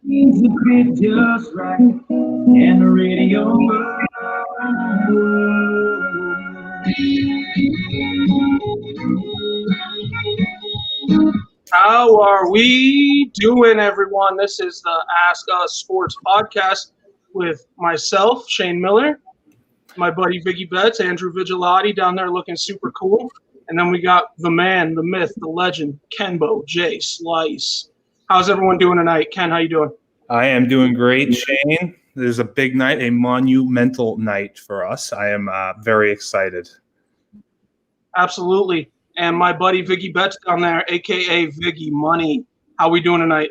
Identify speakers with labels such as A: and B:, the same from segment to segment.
A: Seems to fit just right in the radio world.
B: How are we doing, everyone? This is the Ask Us Sports podcast with myself, Shane Miller, my buddy Viggy Betts, Andrew Vigilati down there looking super cool. And then we got the man, the myth, the legend, Kenbo J. Slice. How's everyone doing tonight? Ken, how you doing?
C: I am doing great, Shane. There's a big night, a monumental night for us. I am very excited.
B: Absolutely. And my buddy Viggy Betts down there, a.k.a. Viggy Money. How we doing tonight?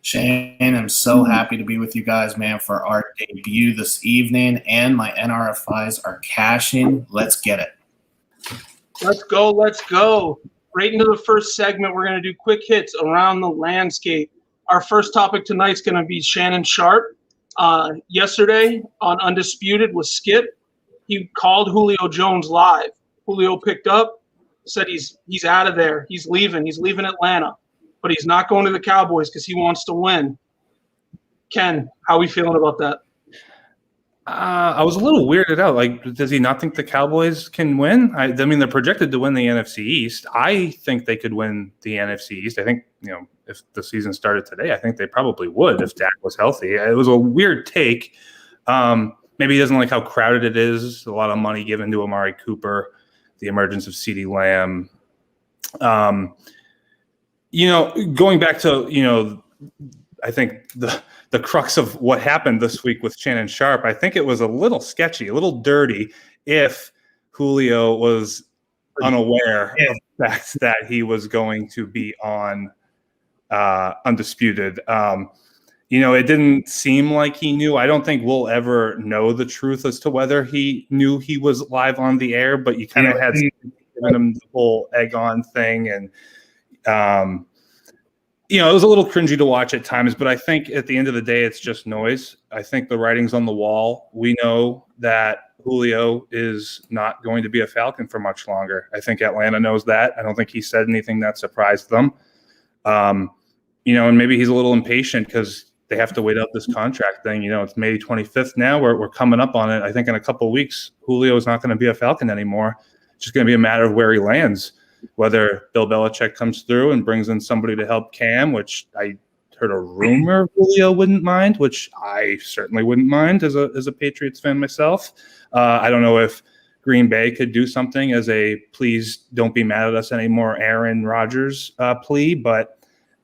D: Shane, I'm so happy to be with you guys, man, for our debut this evening. And my NRFIs are cashing. Let's get it.
B: Let's go. Let's go. Right into the first segment, we're going to do quick hits around the landscape. Our first topic tonight is going to be Shannon Sharpe. Yesterday on Undisputed with Skip, he called Julio Jones live. Julio picked up, said he's out of there. He's leaving. He's leaving Atlanta. But he's not going to the Cowboys because he wants to win. Ken, how are we feeling about that?
C: I was a little weirded out. Like, does he not think the Cowboys can win? I mean, they're projected to win the NFC East. I think they could win the NFC East. I think, if the season started today, I think they probably would if Dak was healthy. It was a weird take. Maybe he doesn't like how crowded it is. A lot of money given to Amari Cooper, the emergence of CeeDee Lamb. Going back to, I think the crux of what happened this week with Shannon Sharpe, I think it was a little sketchy, a little dirty if Julio was unaware of the fact that he was going to be on Undisputed. It didn't seem like he knew. I don't think we'll ever know the truth as to whether he knew he was live on the air, but you kind of had given him the whole egg on thing. And, it was a little cringy to watch at times, but I think at the end of the day, it's just noise. I think the writing's on the wall. We know that Julio is not going to be a Falcon for much longer. I think Atlanta knows that. I don't think he said anything that surprised them. And maybe he's a little impatient because they have to wait out this contract thing. It's May 25th now. We're coming up on it. I think in a couple of weeks, Julio is not going to be a Falcon anymore. It's just going to be a matter of where he lands. Whether Bill Belichick comes through and brings in somebody to help Cam, which I heard a rumor Julio wouldn't mind, which I certainly wouldn't mind as a Patriots fan myself. I don't know if Green Bay could do something as a please don't be mad at us anymore Aaron Rodgers plea, but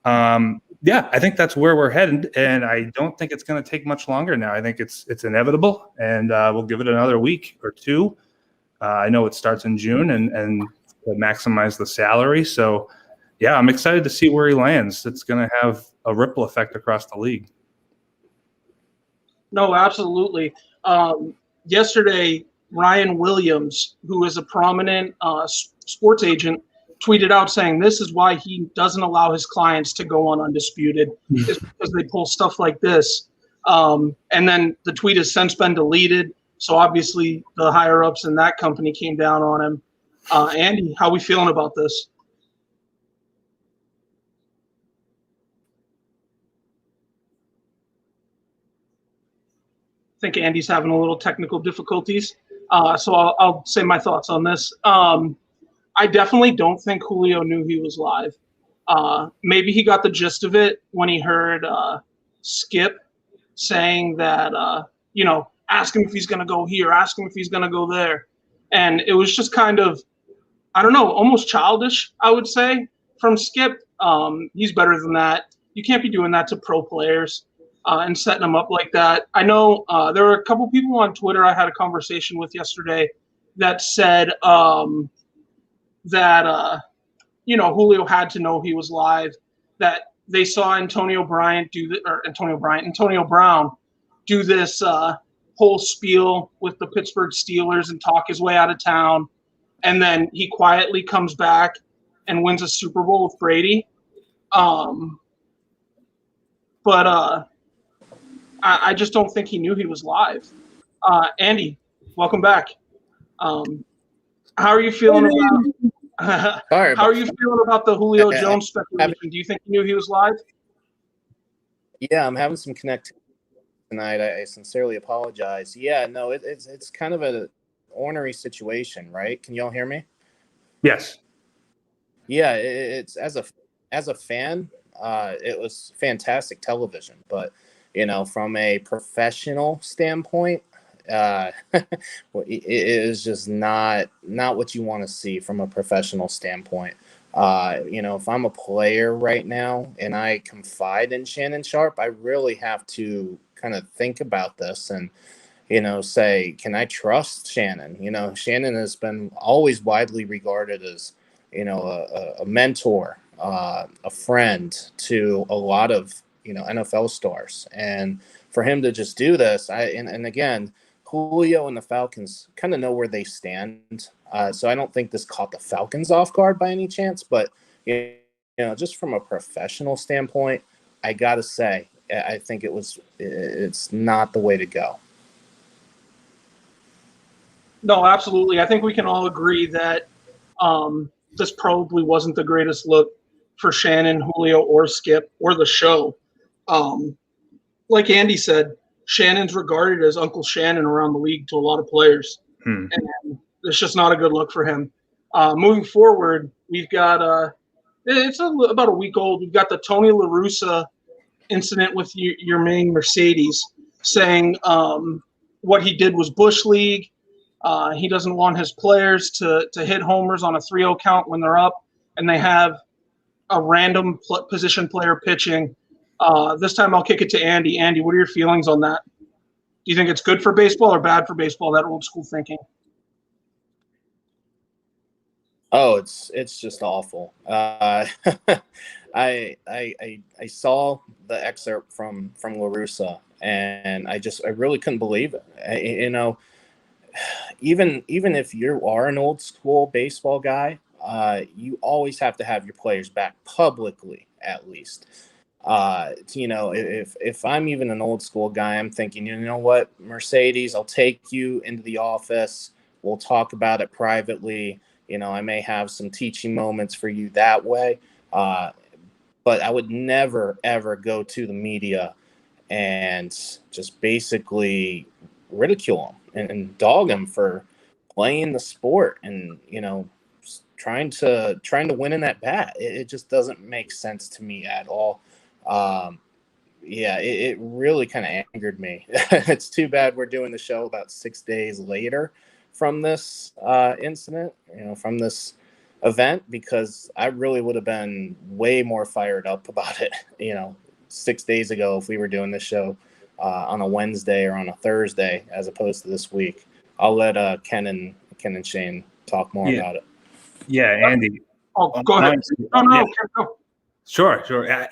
C: I think that's where we're headed, and I don't think it's going to take much longer now. I think it's inevitable, and we'll give it another week or two. I know it starts in June, and to maximize the salary. So, I'm excited to see where he lands. It's going to have a ripple effect across the league.
B: No, absolutely. Yesterday, Ryan Williams, who is a prominent sports agent, tweeted out saying this is why he doesn't allow his clients to go on Undisputed is because they pull stuff like this. And then the tweet has since been deleted. So obviously the higher ups in that company came down on him. Andy, how are we feeling about this? I think Andy's having a little technical difficulties. So I'll say my thoughts on this. I definitely don't think Julio knew he was live. Maybe he got the gist of it when he heard Skip saying that, ask him if he's going to go here, ask him if he's going to go there. And it was just kind of, I don't know, almost childish, I would say, from Skip. He's better than that. You can't be doing that to pro players and setting them up like that. I know there were a couple people on Twitter I had a conversation with yesterday that said that Julio had to know he was live, that they saw Antonio Brown do this whole spiel with the Pittsburgh Steelers and talk his way out of town. And then he quietly comes back and wins a Super Bowl with Brady. But I just don't think he knew he was live. Andy, welcome back. How are you feeling about? How are you feeling about the Julio Jones speculation? Do you think he knew he was live?
D: Yeah, I'm having some connectivity tonight. I sincerely apologize. Yeah, no, it's kind of a ornery situation, right? Can y'all hear me?
C: Yes.
D: Yeah, it's as a fan, it was fantastic television, but from a professional standpoint, it is just not what you want to see from a professional standpoint. If I'm a player right now and I confide in Shannon Sharp, I really have to kind of think about this and say, can I trust Shannon? Shannon has been always widely regarded as, a mentor, a friend to a lot of, NFL stars. And for him to just do this, and again, Julio and the Falcons kind of know where they stand. So I don't think this caught the Falcons off guard by any chance, but, just from a professional standpoint, I got to say, I think it's not the way to go.
B: No, absolutely. I think we can all agree that this probably wasn't the greatest look for Shannon, Julio, or Skip, or the show. Like Andy said, Shannon's regarded as Uncle Shannon around the league to a lot of players. And it's just not a good look for him. Moving forward, we've got about a week old. We've got the Tony La Russa incident with Yermain Mercedes saying what he did was Bush League. He doesn't want his players to hit homers on a 3-0 count when they're up, and they have a random position player pitching. This time I'll kick it to Andy. Andy, what are your feelings on that? Do you think it's good for baseball or bad for baseball, that old school thinking?
D: Oh, it's just awful. I saw the excerpt from La Russa, and I really couldn't believe it. Even if you are an old school baseball guy, you always have to have your players back publicly, at least. If I'm even an old school guy, I'm thinking, you know what, Mercedes, I'll take you into the office. We'll talk about it privately. I may have some teaching moments for you that way. But I would never, ever go to the media and just basically ridicule him and dog him for playing the sport and, trying to win in that bat. It just doesn't make sense to me at all. It really kind of angered me. It's too bad we're doing the show about 6 days later from this incident, from this event, because I really would have been way more fired up about it, 6 days ago if we were doing this show on a Wednesday or on a Thursday as opposed to this week. I'll let Ken and Shane talk more about it.
C: Yeah, Andy.
B: Oh, go ahead. No, go.
C: Sure.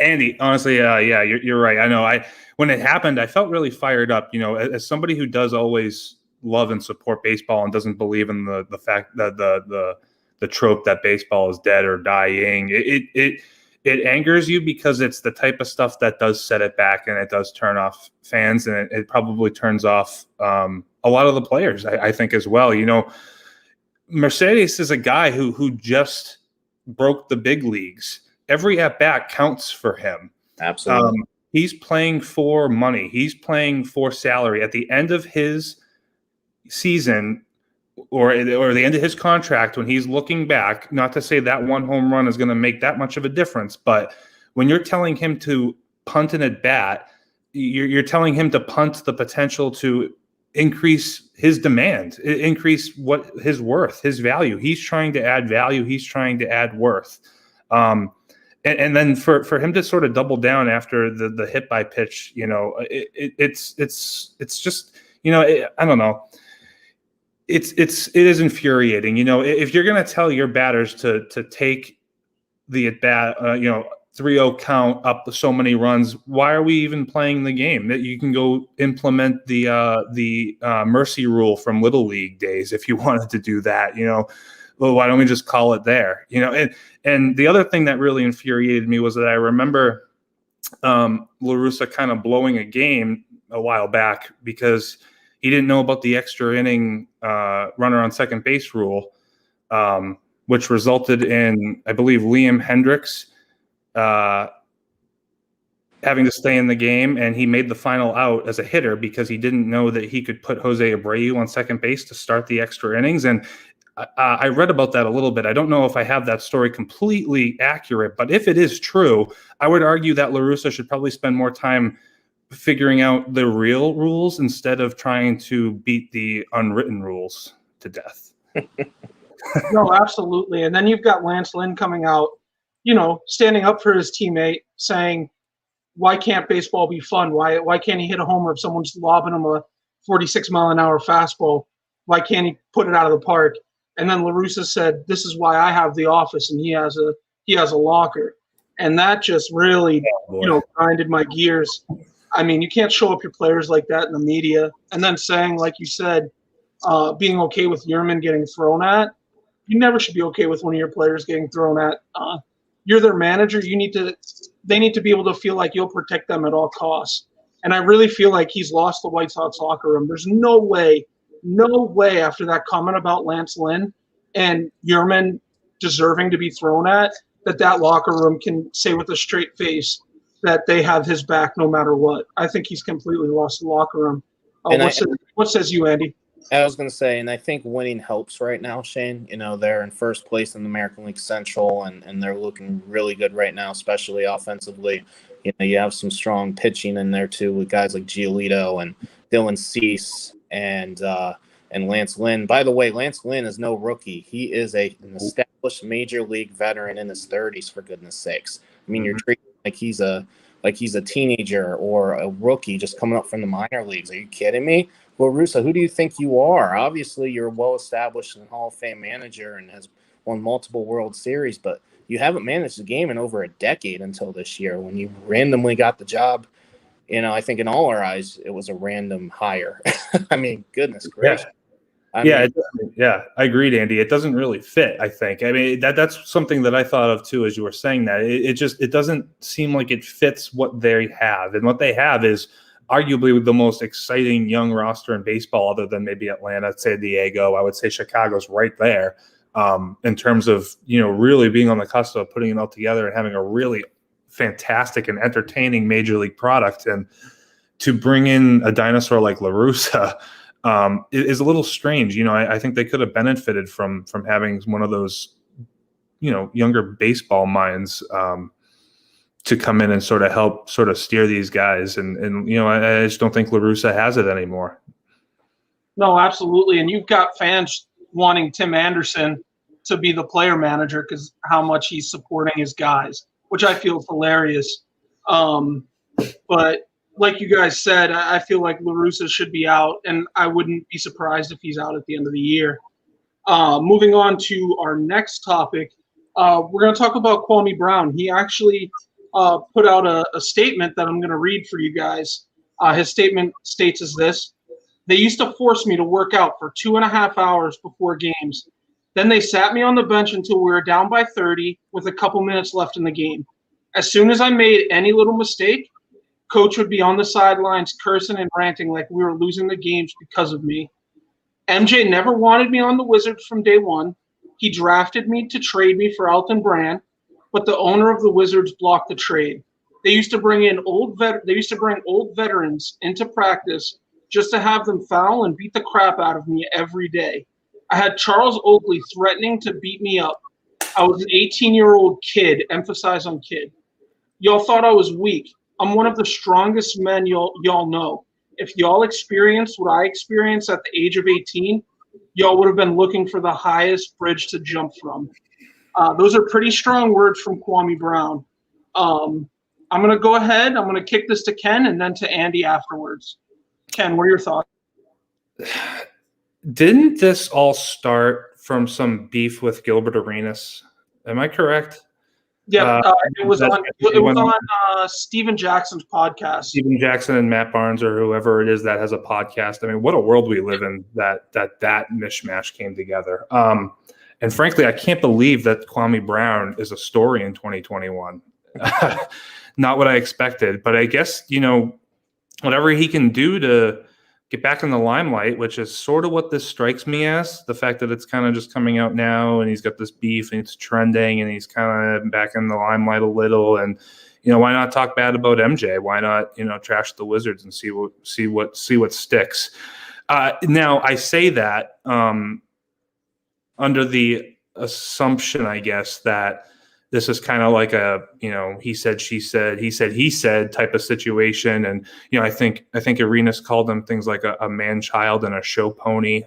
C: Andy, honestly, you're right. I know. When it happened, I felt really fired up. As somebody who does always love and support baseball and doesn't believe in the fact that the trope that baseball is dead or dying, it angers you because it's the type of stuff that does set it back and it does turn off fans, and it probably turns off a lot of the players, I think, as well. Mercedes is a guy who just broke the big leagues. Every at-bat counts for him.
D: Absolutely.
C: He's playing for money. He's playing for salary. At the end of his season or the end of his contract, when he's looking back, not to say that one home run is going to make that much of a difference, but when you're telling him to punt an at-bat, you're telling him to punt the potential to increase his demand, increase what his worth, his value. He's trying to add value. He's trying to add worth. And then for him to sort of double down after the hit by pitch, it's just, I don't know. It is infuriating. If you're going to tell your batters to take the at bat, 3-0 count up so many runs, why are we even playing the game? That you can go implement the mercy rule from Little League days if you wanted to do that. Well, why don't we just call it there? And the other thing that really infuriated me was that I remember La Russa kind of blowing a game a while back because he didn't know about the extra inning runner on second base rule, which resulted in, I believe, Liam Hendricks having to stay in the game, and he made the final out as a hitter because he didn't know that he could put Jose Abreu on second base to start the extra innings. And I read about that a little bit. I don't know if I have that story completely accurate, but if it is true, I would argue that La Russa should probably spend more time figuring out the real rules instead of trying to beat the unwritten rules to death.
B: No, absolutely. And then you've got Lance Lynn coming out, standing up for his teammate, saying, why can't baseball be fun? Why can't he hit a homer if someone's lobbing him a 46-mile-an-hour fastball? Why can't he put it out of the park? And then La Russa said, this is why I have the office, and he has a locker. And that just really, grinded my gears. I mean, you can't show up your players like that in the media. And then saying, like you said, being okay with Yerman getting thrown at. You never should be okay with one of your players getting thrown at. You're their manager. They need to be able to feel like you'll protect them at all costs. And I really feel like he's lost the White Sox locker room. There's no way after that comment about Lance Lynn and Yerman deserving to be thrown at, that locker room can say with a straight face that they have his back no matter what. I think he's completely lost the locker room. What says you, Andy?
D: I was going to say, and I think winning helps right now, Shane. They're in first place in the American League Central, and they're looking really good right now, especially offensively. You have some strong pitching in there, too, with guys like Giolito and Dylan Cease and Lance Lynn. By the way, Lance Lynn is no rookie. He is an established major league veteran in his 30s, for goodness sakes. I mean, you're treating him like he's a teenager or a rookie just coming up from the minor leagues. Are you kidding me? Well, Russa, who do you think you are? Obviously, you're a well-established and Hall of Fame manager and has won multiple World Series, but you haven't managed the game in over a decade until this year when you randomly got the job. I think in all our eyes, it was a random hire. I mean, goodness gracious.
C: Yeah. I agreed, Andy. It doesn't really fit, I think. I mean, that's something that I thought of too as you were saying that. It doesn't seem like it fits what they have. And what they have is arguably the most exciting young roster in baseball, other than maybe Atlanta, San Diego. I would say Chicago's right there in terms of, really being on the cusp of putting it all together and having a really fantastic and entertaining major league product. And to bring in a dinosaur like La Russa is a little strange. I think they could have benefited from having one of those, younger baseball minds to come in and sort of help sort of steer these guys. And I just don't think La Russa has it anymore.
B: No, absolutely. And you've got fans wanting Tim Anderson to be the player manager because how much he's supporting his guys, which I feel is hilarious. But like you guys said, I feel like La Russa should be out, and I wouldn't be surprised if he's out at the end of the year. Moving on to our next topic, we're going to talk about Kwame Brown. He actually put out a statement that I'm going to read for you guys. His statement states as this: "They used to force me to work out for 2.5 hours before games. Then they sat me on the bench until we were down by 30 with a couple minutes left in the game. As soon as I made any little mistake, Coach would be on the sidelines cursing and ranting like we were losing the games because of me. MJ never wanted me on the Wizards from day one. He drafted me to trade me for Elton Brand, but the owner of the Wizards blocked the trade. They used to bring old veterans into practice just to have them foul and beat the crap out of me every day. I had Charles Oakley threatening to beat me up. I was an 18-year-old kid, emphasize on kid. Y'all thought I was weak. I'm one of the strongest men y'all know. If y'all experienced what I experienced at the age of 18, y'all would have been looking for the highest bridge to jump from." Those are pretty strong words from Kwame Brown. I'm going to go ahead. I'm going to kick this to Ken and then to Andy afterwards. Ken, what are your thoughts?
C: Didn't this all start from some beef with Gilbert Arenas? Am I correct?
B: Yeah, it was on Steven Jackson's podcast.
C: Steven Jackson and Matt Barnes or whoever it is that has a podcast. I mean, what a world we live in that mishmash came together. And frankly, I can't believe that Kwame Brown is a story in 2021. Not what I expected, but I guess, whatever he can do to get back in the limelight, which is sort of what this strikes me as, the fact that it's kind of just coming out now and he's got this beef and it's trending and he's kind of back in the limelight a little. And, why not talk bad about MJ? Why not, trash the Wizards and see what sticks? Now I say that under the assumption, I guess, that this is kind of like a, he said, she said, he said, he said type of situation. And, I think Arenas called them things like a man-child and a show pony.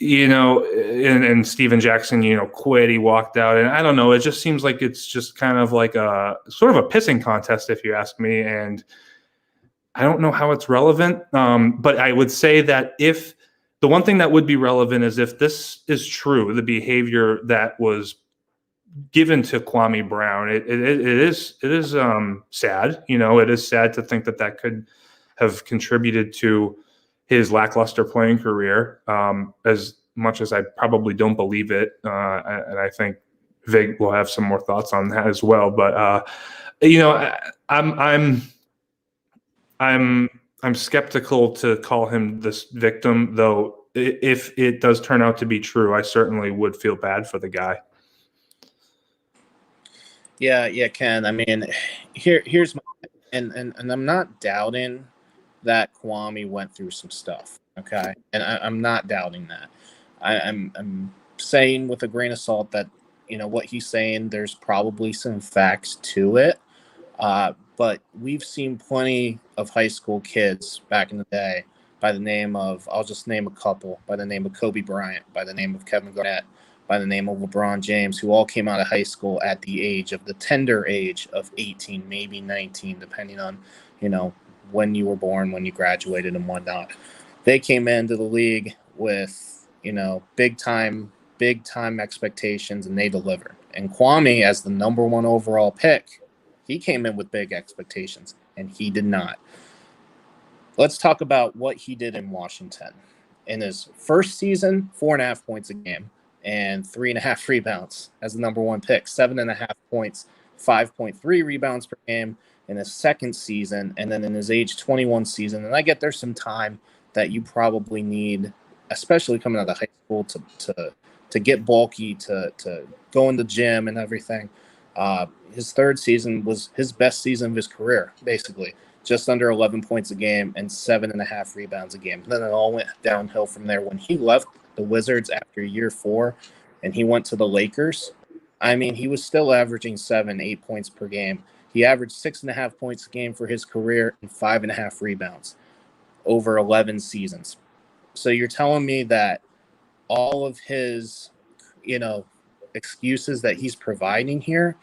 C: And Steven Jackson, quit, he walked out. And I don't know, it just seems like it's just kind of like a sort of a pissing contest, if you ask me. And I don't know how it's relevant. But I would say that if the one thing that would be relevant is if this is true, the behavior that was given to Kwame Brown, it is sad. It is sad to think that could have contributed to his lackluster playing career, as much as I probably don't believe it. And I think Vig will have some more thoughts on that as well. But I'm skeptical to call him this victim, though. If it does turn out to be true, I certainly would feel bad for the guy.
D: Yeah, Ken. I mean, here's my and I'm not doubting that Kwame went through some stuff. Okay, and I'm not doubting that. I'm saying with a grain of salt that what he's saying, there's probably some facts to it. But we've seen plenty of high school kids back in the day by the name of, I'll just name a couple, by the name of Kobe Bryant, by the name of Kevin Garnett, by the name of LeBron James, who all came out of high school at the tender age of 18, maybe 19, depending on, when you were born, when you graduated and whatnot. They came into the league with, big time expectations, and they delivered. And Kwame, as the number 1 overall pick, he came in with big expectations, and he did not. Let's talk about what he did in Washington. In his first season, 4.5 points a game and 3.5 rebounds as the number 1 pick, 7.5 points, 5.3 rebounds per game in his second season, and then in his age 21 season. And I get there's some time that you probably need, especially coming out of high school, to get bulky, to go in the gym and everything. His third season was his best season of his career, basically. Just under 11 points a game and 7.5 rebounds a game. Then it all went downhill from there. When he left the Wizards after year 4 and he went to the Lakers, I mean, he was still averaging 7-8 points per game. He averaged 6.5 points a game for his career and 5.5 rebounds over 11 seasons. So you're telling me that all of his, excuses that he's providing here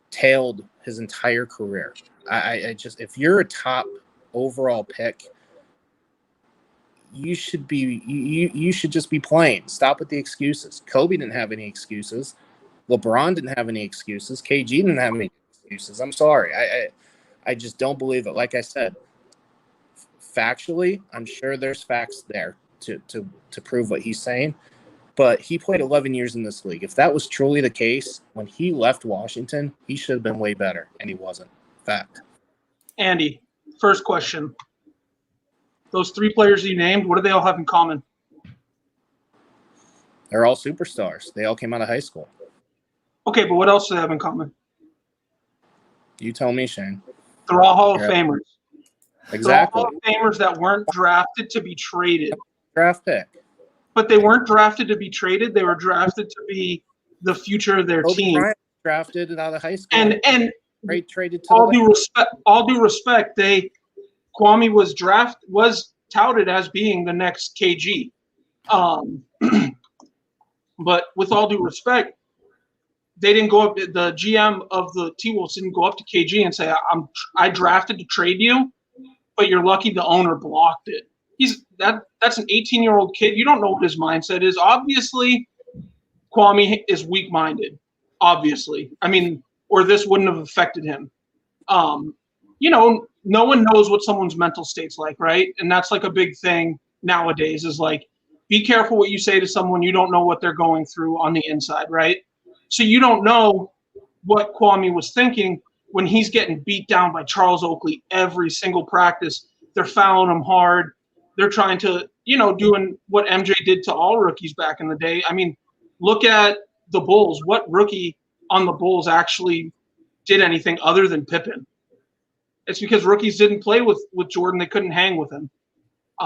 D: tailed his entire career. I just, if you're a top overall pick, you should just be playing. Stop with the excuses. Kobe didn't have any excuses. LeBron didn't have any excuses. KG didn't have any excuses. I'm sorry. I just don't believe it. Like I said, factually, I'm sure there's facts there to prove what he's saying. But he played 11 years in this league. If that was truly the case, when he left Washington, he should have been way better, and he wasn't. Fact.
B: Andy, first question. Those 3 players you named, what do they all have in common?
D: They're all superstars. They all came out of high school.
B: Okay, but what else do they have in common?
D: You tell me, Shane.
B: They're all Hall of Famers.
D: Exactly.
B: They're all Hall of Famers that weren't drafted to be traded.
D: Draft pick.
B: But they weren't drafted to be traded. They were drafted to be the future of their team.
D: Bryant drafted out of high school.
B: And
D: traded to
B: all due respect, Kwame was touted as being the next KG. But with all due respect, they didn't go up. The GM of the T-Wolves didn't go up to KG and say, I drafted to trade you, but you're lucky the owner blocked it. That's an 18-year-old kid. You don't know what his mindset is. Obviously, Kwame is weak-minded. Obviously. I mean, or this wouldn't have affected him. No one knows what someone's mental state's like, right? And that's like a big thing nowadays is like, be careful what you say to someone. You don't know what they're going through on the inside, right? So you don't know what Kwame was thinking when he's getting beat down by Charles Oakley every single practice. They're fouling him hard. They're trying to, doing what MJ did to all rookies back in the day. I mean, look at the Bulls. What rookie on the Bulls actually did anything other than Pippen. It's because rookies didn't play with Jordan. They couldn't hang with him.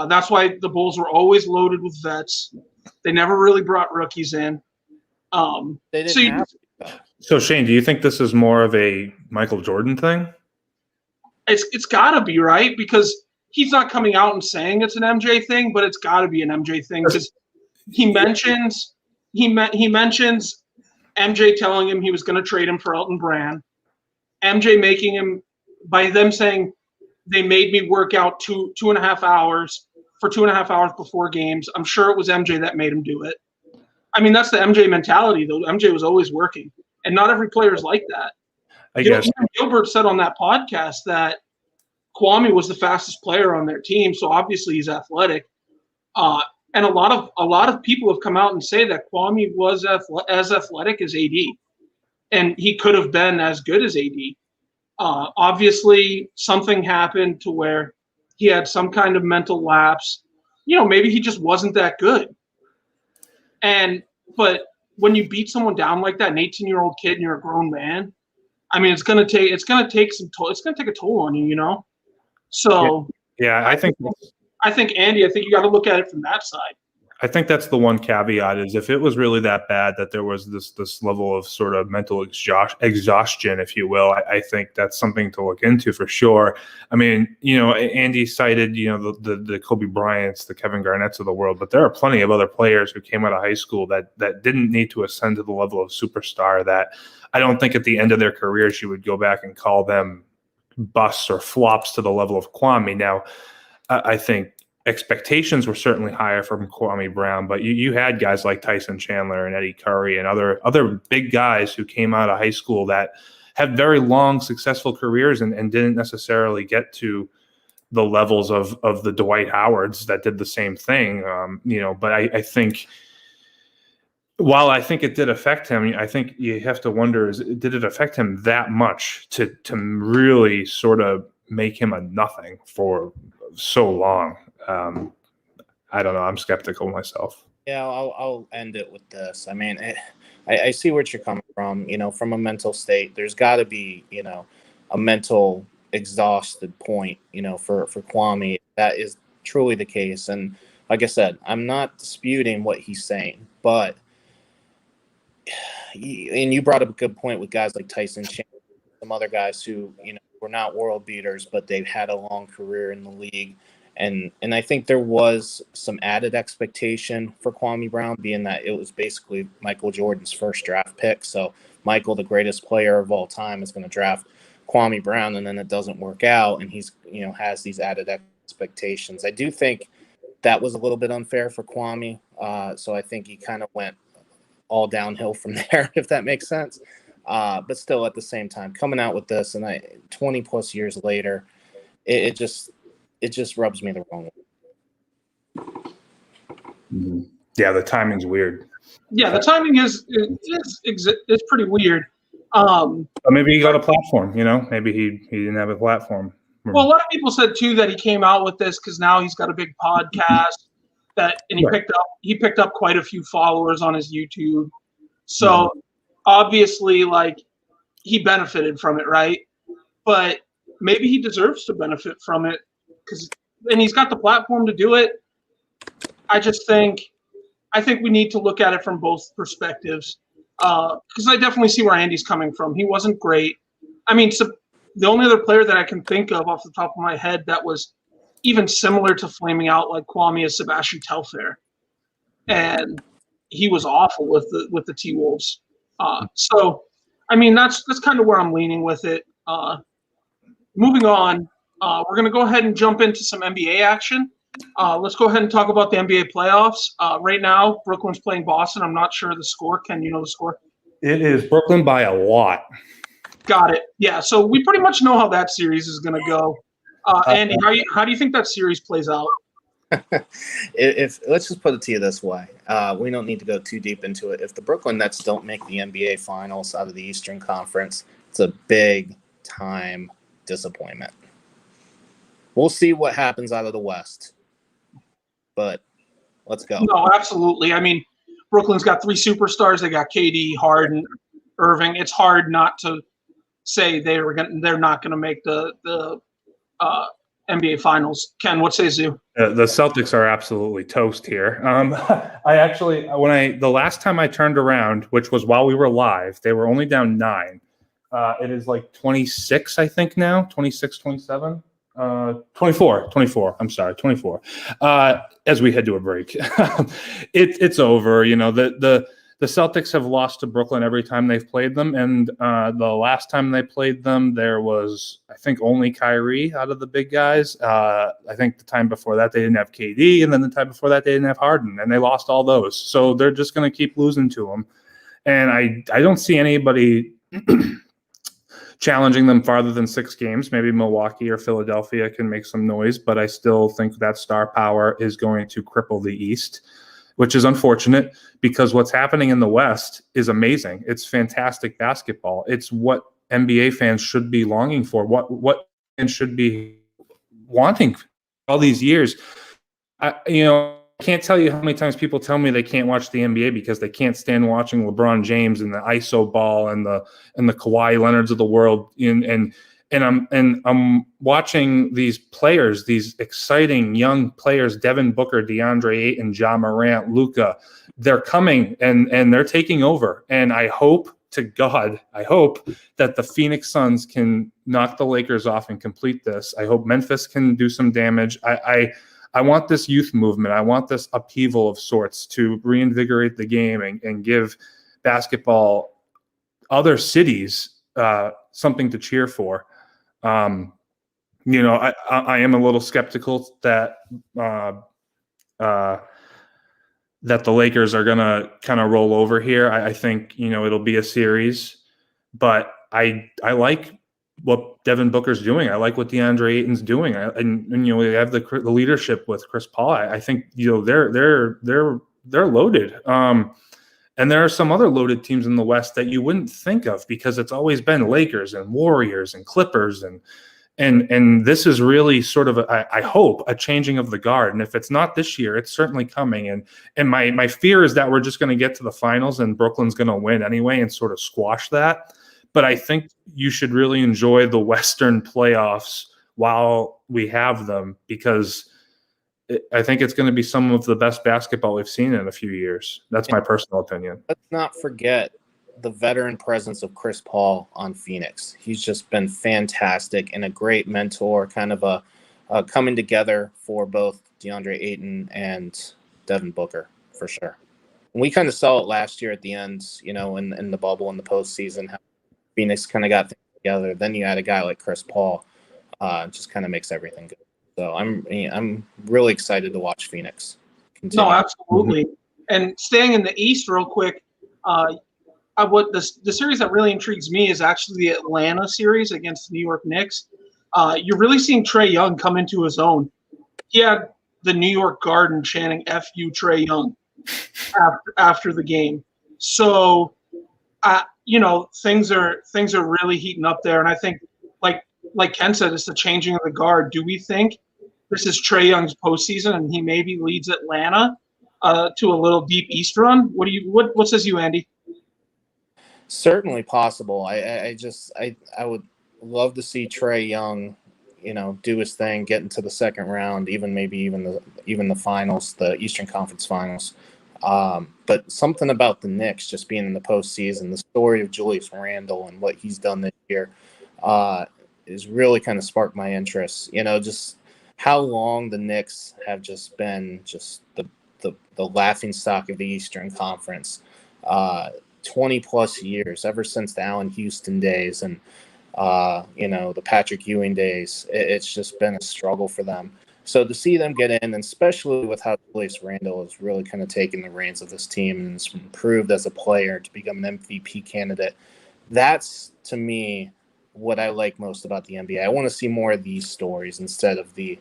B: That's why the Bulls were always loaded with vets. They never really brought rookies in.
D: They didn't have to.
C: So Shane, do you think this is more of a Michael Jordan thing?
B: It's got to be, right? Because he's not coming out and saying it's an MJ thing, but it's got to be an MJ thing because he mentions MJ telling him he was going to trade him for Elton Brand. MJ making him, by them saying they made me work out 2.5 hours for 2.5 hours before games. I'm sure it was MJ that made him do it. I mean, that's the MJ mentality, though. MJ was always working, and not every player is like that.
C: I guess
B: Gilbert said on that podcast that Kwame was the fastest player on their team, so obviously he's athletic. And a lot of people have come out and say that Kwame was as athletic as AD, and he could have been as good as AD. Obviously, something happened to where he had some kind of mental lapse. Maybe he just wasn't that good. But when you beat someone down like that, an 18-year-old kid, and you're a grown man, I mean, it's gonna take a toll on you, So
C: yeah, I think
B: Andy, you got to look at it from that side.
C: I think that's the one caveat is if it was really that bad that there was this level of sort of mental exhaustion, if you will, I think that's something to look into for sure. I mean, Andy cited, the Kobe Bryants, the Kevin Garnetts of the world, but there are plenty of other players who came out of high school that didn't need to ascend to the level of superstar that I don't think at the end of their careers you would go back and call them busts or flops to the level of Kwame. Now, I think expectations were certainly higher from Kwame Brown, but you had guys like Tyson Chandler and Eddie Curry and other big guys who came out of high school that had very long, successful careers and didn't necessarily get to the levels of the Dwight Howards that did the same thing. But I think while I think it did affect him, I think you have to wonder, did it affect him that much to really sort of make him a nothing for so long? I don't know. I'm skeptical myself.
D: Yeah, I'll end it with this. I mean, I see where you're coming from. From a mental state, there's got to be, a mental exhausted point. For Kwame, that is truly the case. And like I said, I'm not disputing what he's saying, but and you brought up a good point with guys like Tyson Chandler, some other guys who were not world beaters, but they've had a long career in the league. And I think there was some added expectation for Kwame Brown, being that it was basically Michael Jordan's first draft pick. So Michael, the greatest player of all time, is going to draft Kwame Brown, and then it doesn't work out, and he's has these added expectations. I do think that was a little bit unfair for Kwame. So I think he kind of went all downhill from there, if that makes sense. But still, at the same time, coming out with this, and 20 plus years later, it just rubs me the wrong way.
C: Mm-hmm. Yeah, the timing's weird.
B: Yeah, the timing is pretty weird.
C: Maybe he got a platform. Maybe he didn't have a platform.
B: Well, a lot of people said too that he came out with this because now he's got a big podcast and he picked up quite a few followers on his YouTube. So obviously, he benefited from it, right? But maybe he deserves to benefit from it and he's got the platform to do it. I think we need to look at it from both perspectives because I definitely see where Andy's coming from. He wasn't great. I mean, the only other player that I can think of off the top of my head that was even similar to flaming out like Kwame is Sebastian Telfair, and he was awful with the T-Wolves. So, I mean, that's kind of where I'm leaning with it. Moving on, we're going to go ahead and jump into some NBA action. Let's go ahead and talk about the NBA playoffs. Right now, Brooklyn's playing Boston. I'm not sure the score. Ken, you know the score?
C: It is Brooklyn by a lot.
B: Got it. Yeah, so we pretty much know how that series is going to go. Andy, how do you think that series plays out?
D: If let's just put it to you this way. We don't need to go too deep into it. If the Brooklyn Nets don't make the NBA Finals out of the Eastern Conference, it's a big-time disappointment. We'll see what happens out of the West. But let's go.
B: No, absolutely. I mean, Brooklyn's got three superstars. They got KD, Harden, Irving. It's hard not to say they're not going to make the NBA Finals. Ken, what says you?
C: The Celtics are absolutely toast here. The last time I turned around, which was while we were live, they were only down 9. It is like 26, I think now, 26, 27. 24. I'm sorry, 24. As we head to a break, it's over. You know, the Celtics have lost to Brooklyn every time they've played them, and the last time they played them, there was, I think, only Kyrie out of the big guys. I think the time before that they didn't have KD, and then the time before that they didn't have Harden, and they lost all those. So they're just going to keep losing to them, and I don't see anybody challenging them farther than 6 games. Maybe Milwaukee or Philadelphia can make some noise, but I still think that star power is going to cripple the East, which is unfortunate because what's happening in the West is amazing. It's fantastic basketball. It's what NBA fans should be longing for, what fans should be wanting all these years. I can't tell you how many times people tell me they can't watch the NBA because they can't stand watching LeBron James and the ISO ball and the Kawhi Leonards of the world. And I'm watching these players, these exciting young players, Devin Booker, DeAndre Ayton, Ja Morant, Luka. They're coming and they're taking over. And I hope to God, that the Phoenix Suns can knock the Lakers off and complete this. I hope Memphis can do some damage. I want this youth movement. I want this upheaval of sorts to reinvigorate the game and give basketball other cities something to cheer for. I am a little skeptical that the Lakers are going to kind of roll over here. I think, it'll be a series, but I like what Devin Booker's doing. I like what DeAndre Ayton's doing. And we have the leadership with Chris Paul. I think, they're loaded. And there are some other loaded teams in the West that you wouldn't think of because it's always been Lakers and Warriors and Clippers. And this is really sort of, I hope, a changing of the guard. And if it's not this year, it's certainly coming. And my fear is that we're just going to get to the finals and Brooklyn's going to win anyway and sort of squash that. But I think you should really enjoy the Western playoffs while we have them because I think it's going to be some of the best basketball we've seen in a few years. That's my personal opinion.
D: Let's not forget the veteran presence of Chris Paul on Phoenix. He's just been fantastic and a great mentor, kind of a coming together for both DeAndre Ayton and Devin Booker, for sure. And we kind of saw it last year at the end, in the bubble in the postseason, how Phoenix kind of got things together. Then you add a guy like Chris Paul, just kind of makes everything good. So I'm really excited to watch Phoenix continue.
B: No, absolutely. And staying in the East real quick, the series that really intrigues me is actually the Atlanta series against the New York Knicks. You're really seeing Trae Young come into his own. He had the New York Garden chanting "F you, Trae Young" after the game. So, things are really heating up there, and I think, like Ken said, it's the changing of the guard. Do we think this is Trae Young's postseason, and he maybe leads Atlanta to a little deep East run? What says you, Andy?
D: Certainly possible. I would love to see Trae Young, do his thing, get into the second round, even the finals, the Eastern Conference Finals. But something about the Knicks just being in the postseason, the story of Julius Randle and what he's done this year, is really kind of sparked my interest. Just how long the Knicks have just been just the laughing stock of the Eastern Conference. 20 plus years, ever since the Allen Houston days and the Patrick Ewing days. It's just been a struggle for them. So to see them get in, and especially with how Julius Randle has really kind of taken the reins of this team and has improved as a player to become an MVP candidate, that's, to me, what I like most about the NBA. I want to see more of these stories instead of the,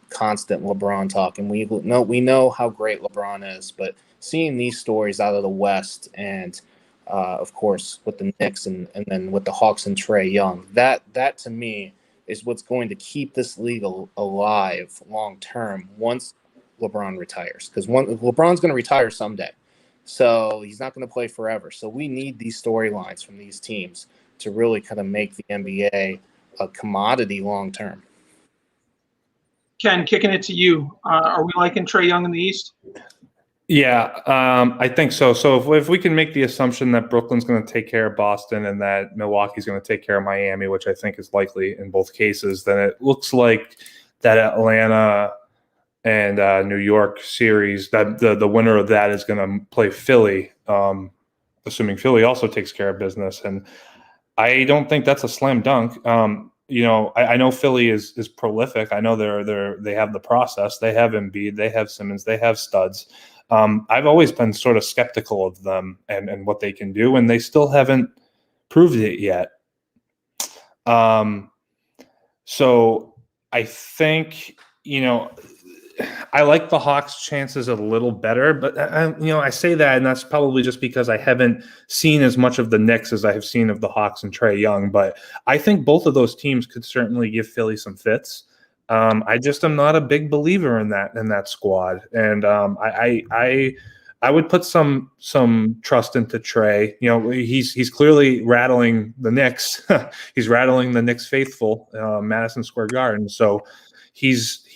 D: constant LeBron talk. And we know how great LeBron is, but seeing these stories out of the West and, of course, with the Knicks and then with the Hawks and Trae Young, that to me is what's going to keep this league alive long term once LeBron retires. Because LeBron's going to retire someday. So he's not going to play forever. So we need these storylines from these teams to really kind of make the NBA a commodity long term.
B: Ken, kicking it to you. Are we liking Trae Young in the East?
C: Yeah, I think so. So if we can make the assumption that Brooklyn's going to take care of Boston and that Milwaukee's going to take care of Miami, which I think is likely in both cases, then it looks like that Atlanta and New York series, that the winner of that is going to play Philly, assuming Philly also takes care of business. And I don't think that's a slam dunk. I know Philly is prolific. I know they have the process. They have Embiid. They have Simmons. They have studs. I've always been sort of skeptical of them and what they can do, and they still haven't proved it yet. So I think, I like the Hawks' chances a little better, but I say that, and that's probably just because I haven't seen as much of the Knicks as I have seen of the Hawks and Trae Young. But I think both of those teams could certainly give Philly some fits. I just am not a big believer in that squad, and I would put some trust into Trae. He's clearly rattling the Knicks. He's rattling the Knicks faithful, Madison Square Garden. So he's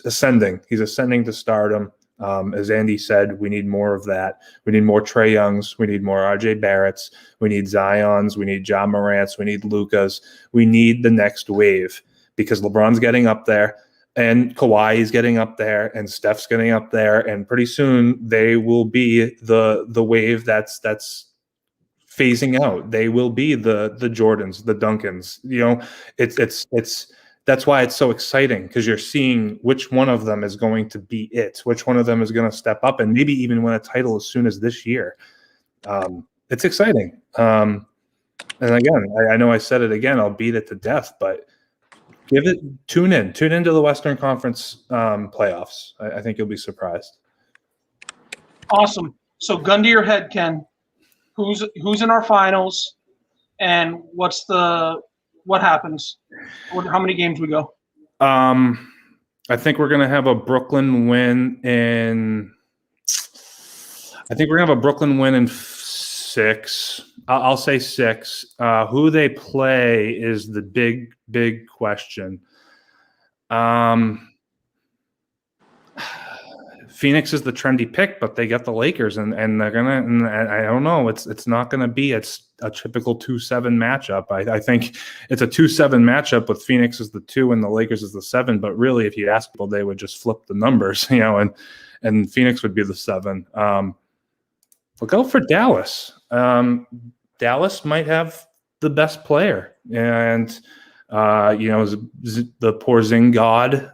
C: ascending. He's ascending to stardom. As Andy said, we need more of that. We need more Trae Youngs. We need more RJ Barretts. We need Zions. We need Ja Morants. We need Lukas. We need the next wave, because LeBron's getting up there, and Kawhi is getting up there, and Steph's getting up there, and pretty soon they will be the wave that's phasing out. They will be the Jordans, the Duncans. It's that's why it's so exciting, because you're seeing which one of them is going to be it, which one of them is going to step up and maybe even win a title as soon as this year. It's exciting. And again, I know I said it again, I'll beat it to death, but tune into the Western Conference playoffs. I think you'll be surprised.
B: Awesome. So gun to your head, Ken. Who's in our finals, and what happens? How many games we go?
C: I think we're gonna have a Brooklyn win in. I think we're gonna have a Brooklyn win in 6. I'll say 6. Who they play is the big question. Phoenix is the trendy pick, but they got the Lakers, and they're gonna. And I don't know. It's not gonna be. It's a typical 2-7 matchup. I think it's a 2-7 matchup with Phoenix as the 2 and the Lakers as the 7. But really, if you ask people, they would just flip the numbers, and Phoenix would be the 7. Look out for Dallas. Dallas might have the best player, and the Porzingis god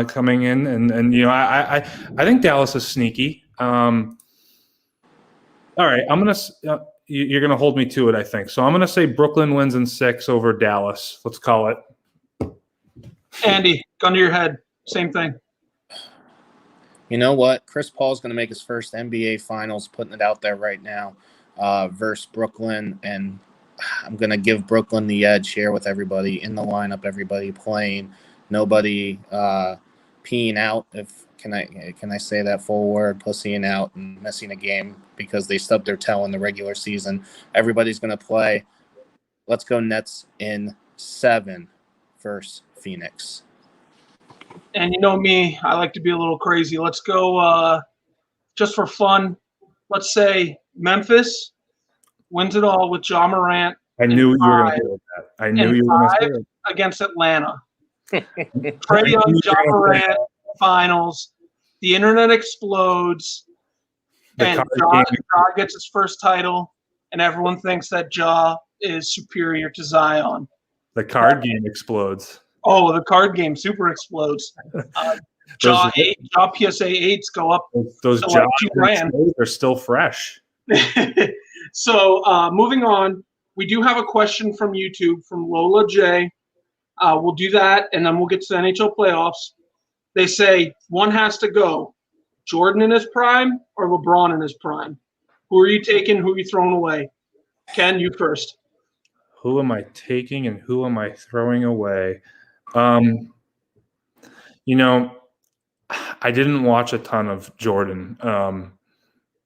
C: coming in, and I think Dallas is sneaky. All right, you're gonna hold me to it, I think. So I'm gonna say Brooklyn wins in 6 over Dallas. Let's call it.
B: Andy, gun to your head. Same thing.
D: You know what? Chris Paul's going to make his first NBA Finals, putting it out there right now, versus Brooklyn, and I'm going to give Brooklyn the edge here with everybody in the lineup, everybody playing, nobody peeing out. Can I say that full word? Pussying out and missing a game because they stubbed their toe in the regular season. Everybody's going to play. Let's go Nets in 7 versus Phoenix.
B: And you know me, I like to be a little crazy. Let's go just for fun. Let's say Memphis wins it all with Ja Morant.
C: I knew you were going to do that. I knew you were going to say it.
B: Against Atlanta. Trae Young, Ja Morant, finals. The internet explodes. And Ja gets his first title. And everyone thinks that Ja is superior to Zion.
C: The card game explodes.
B: Oh, the card game super explodes. Ja PSA 8s go up.
C: Those Ja are still fresh.
B: So moving on, we do have a question from YouTube from Lola J. We'll do that, and then we'll get to the NHL playoffs. They say one has to go. Jordan in his prime or LeBron in his prime? Who are you taking? Who are you throwing away? Ken, you first.
C: Who am I taking and who am I throwing away? I didn't watch a ton of Jordan. When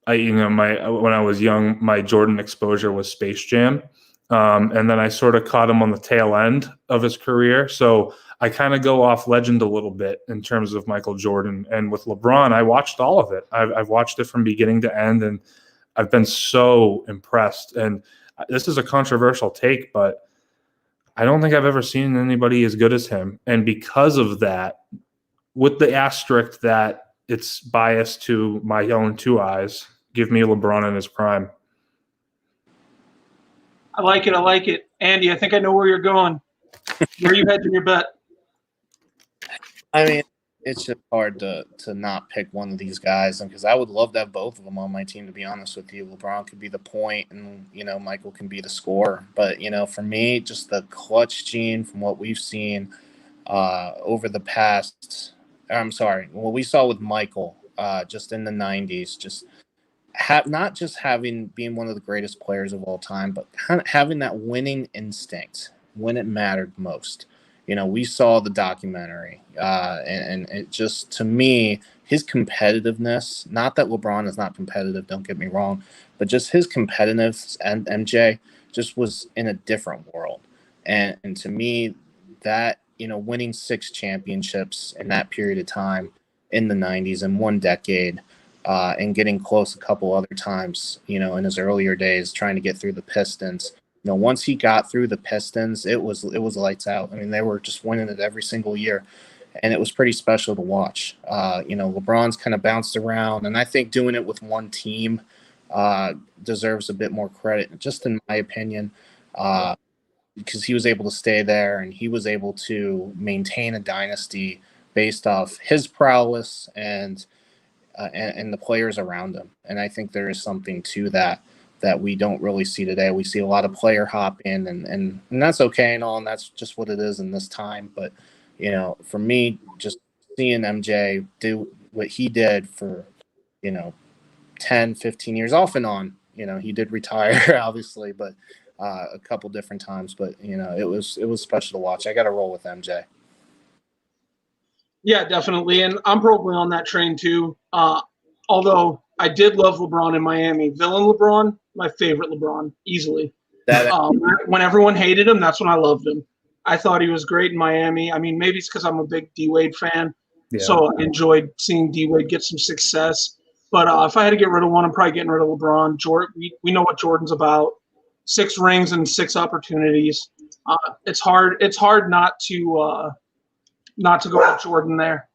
C: I was young, my Jordan exposure was Space Jam. And then I sort of caught him on the tail end of his career. So I kind of go off legend a little bit in terms of Michael Jordan. And with LeBron, I watched all of it. I've watched it from beginning to end, and I've been so impressed. And this is a controversial take, but I don't think I've ever seen anybody as good as him. And because of that, with the asterisk that it's biased to my own two eyes, give me LeBron in his prime.
B: I like it. I like it. Andy, I think I know where you're going. Where are you hedging your bet?
D: I mean, it's just hard to not pick one of these guys, because I would love to have both of them on my team, to be honest with you. LeBron could be the point, and, Michael can be the scorer. But, for me, just the clutch gene from what we've seen over the past – I'm sorry, what we saw with Michael just in the 90s, just not just being one of the greatest players of all time, but kind of having that winning instinct when it mattered most. We saw the documentary, and it just, to me, his competitiveness, not that LeBron is not competitive, don't get me wrong, but just his competitiveness and MJ just was in a different world. And to me, that, winning 6 championships in that period of time in the 90s in one decade, and getting close a couple other times, in his earlier days, trying to get through the Pistons. Once he got through the Pistons, it was lights out. I mean, they were just winning it every single year, and it was pretty special to watch. LeBron's kind of bounced around, and I think doing it with one team deserves a bit more credit, just in my opinion, because he was able to stay there, and he was able to maintain a dynasty based off his prowess and the players around him. And I think there is something to that we don't really see today. We see a lot of player hop in, and that's okay and all, and that's just what it is in this time. But, for me, just seeing MJ do what he did for, 10, 15 years off and on, he did retire, obviously, but a couple different times. But, it was special to watch. I got to roll with MJ.
B: Yeah, definitely. And I'm probably on that train too. Although I did love LeBron in Miami. Villain LeBron, my favorite LeBron, easily. When everyone hated him, that's when I loved him. I thought he was great in Miami. I mean, maybe it's because I'm a big D-Wade fan, so I enjoyed seeing D-Wade get some success. But if I had to get rid of one, I'm probably getting rid of LeBron. We know what Jordan's about. 6 rings and 6 opportunities. It's hard not to go with Jordan there.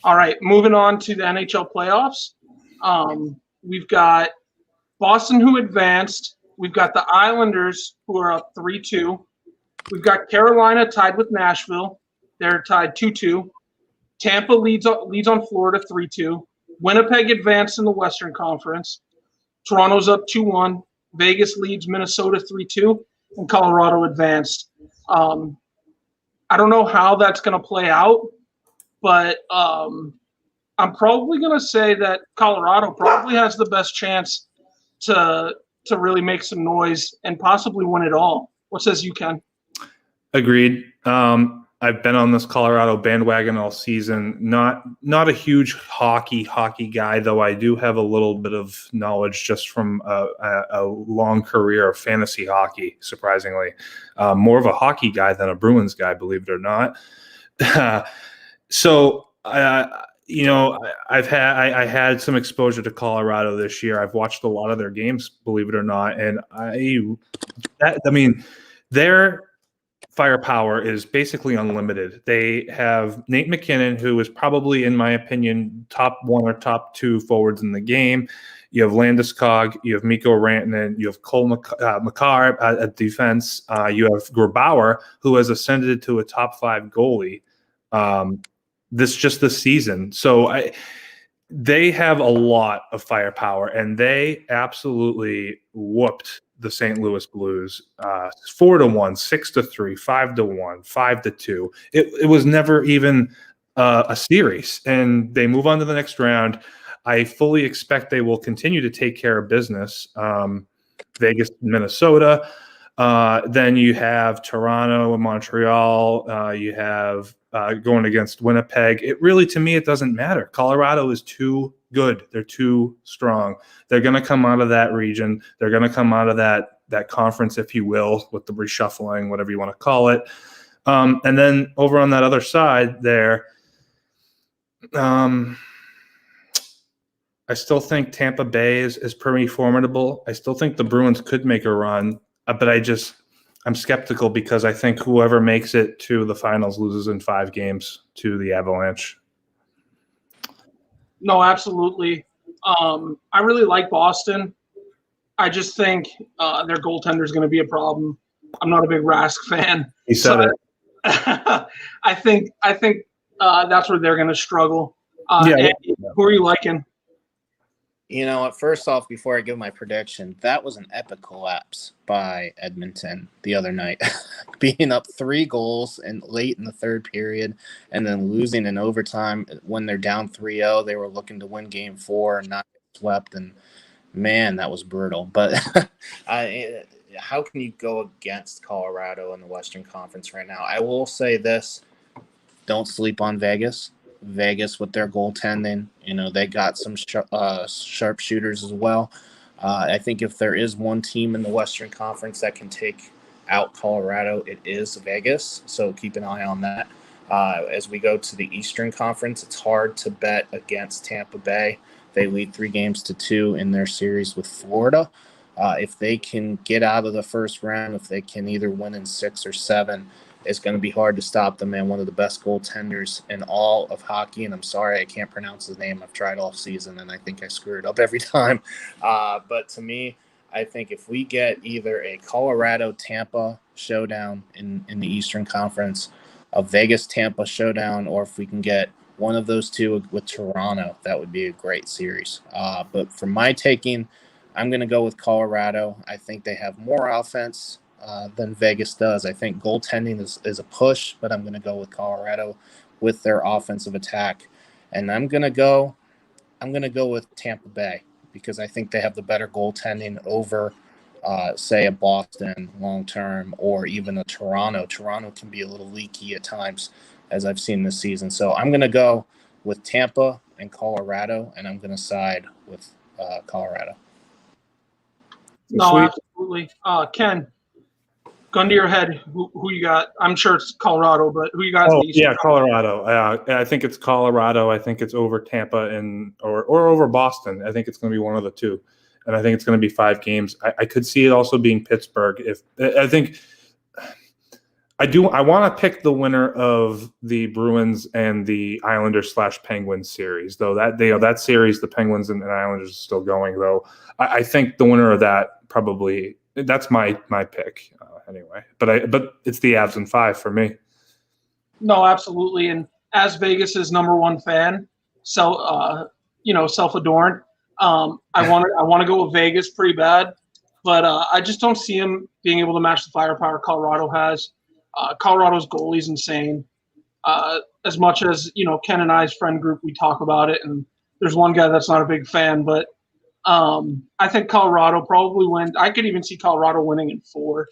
B: All right, moving on to the NHL playoffs. We've got Boston, who advanced. We've got the Islanders, who are up 3-2. We've got Carolina tied with Nashville. They're tied 2-2. Tampa leads on Florida 3-2. Winnipeg advanced in the Western Conference. Toronto's up 2-1. Vegas leads Minnesota 3-2. And Colorado advanced. I don't know how that's going to play out, but I'm probably going to say that Colorado probably has the best chance to really make some noise and possibly win it all. What says you, Ken?
C: Agreed. I've been on this Colorado bandwagon all season. Not a huge hockey guy, though I do have a little bit of knowledge just from a long career of fantasy hockey, surprisingly. More of a hockey guy than a Bruins guy, believe it or not. So, I had some exposure to Colorado this year. I've watched a lot of their games, believe it or not. And their firepower is basically unlimited. They have Nate McKinnon, who is probably, in my opinion, top 1 or top 2 forwards in the game. You have Landeskog, you have Mikko Rantanen, you have Cole Makar at defense. You have Grubauer, who has ascended to a top 5 goalie this season. So they have a lot of firepower, and they absolutely whooped the St. Louis Blues 4-1, 6-3, 5-1, 5-2. It was never even a series, and they move on to the next round. I fully expect they will continue to take care of business. Vegas, Minnesota. Then you have Toronto and Montreal. You have going against Winnipeg. It really, to me, it doesn't matter. Colorado is too good. They're too strong. They're going to come out of that region. They're going to come out of that conference, if you will, with the reshuffling, whatever you want to call it. And then over on that other side there, I still think Tampa Bay is pretty formidable. I still think the Bruins could make a run, but I'm skeptical because I think whoever makes it to the finals loses in 5 games to the Avalanche.
B: No, absolutely. I really like Boston. I just think their goaltender is going to be a problem. I'm not a big Rask fan.
C: He said it.
B: I think that's where they're going to struggle.
C: Yeah.
B: Who are you liking?
D: You know what? First off, before I give my prediction, that was an epic collapse by Edmonton the other night, being up 3 goals and late in the third period, and then losing in overtime when they're down 3-0. They were looking to win Game 4 and not get swept, and man, that was brutal. But how can you go against Colorado in the Western Conference right now? I will say this: don't sleep on Vegas. Vegas with their goaltending, they got some sharpshooters as well. I think if there is one team in the Western Conference that can take out Colorado, it is Vegas. So keep an eye on that. As we go to the Eastern Conference, it's hard to bet against Tampa Bay. They lead 3-2 in their series with Florida. If they can get out of the first round, if they can either win in 6 or 7, it's going to be hard to stop them, man. One of the best goaltenders in all of hockey, and I'm sorry I can't pronounce his name. I've tried all season, and I think I screw it up every time. But to me, I think if we get either a Colorado-Tampa showdown in the Eastern Conference, a Vegas-Tampa showdown, or if we can get one of those two with Toronto, that would be a great series. But for my taking, I'm going to go with Colorado. I think they have more offense than Vegas does. I think goaltending is a push, but I'm going to go with Colorado with their offensive attack. And I'm going to go with Tampa Bay because I think they have the better goaltending over, say, a Boston long-term or even a Toronto. Toronto can be a little leaky at times, as I've seen this season. So I'm going to go with Tampa and Colorado, and I'm going to side with Colorado.
B: No, absolutely. Ken, gun to your head, who you got? I'm sure it's Colorado, but who you got?
C: Colorado. I think it's Colorado. I think it's over Tampa or over Boston. I think it's going to be one of the two, and I think it's going to be 5 games. I could see it also being Pittsburgh. I want to pick the winner of the Bruins and the Islanders/Penguins series, though that series, the Penguins and Islanders, is still going. Though I think the winner of that probably that's my pick anyway. But it's the Avs in 5 for me.
B: No, absolutely. And as Vegas's #1 fan, self-adorned, I want to go with Vegas pretty bad, but I just don't see him being able to match the firepower Colorado has. Colorado's goalie's insane. As much as, Ken and I's friend group, we talk about it, and there's one guy that's not a big fan, but I think Colorado probably wins. I could even see Colorado winning in 4.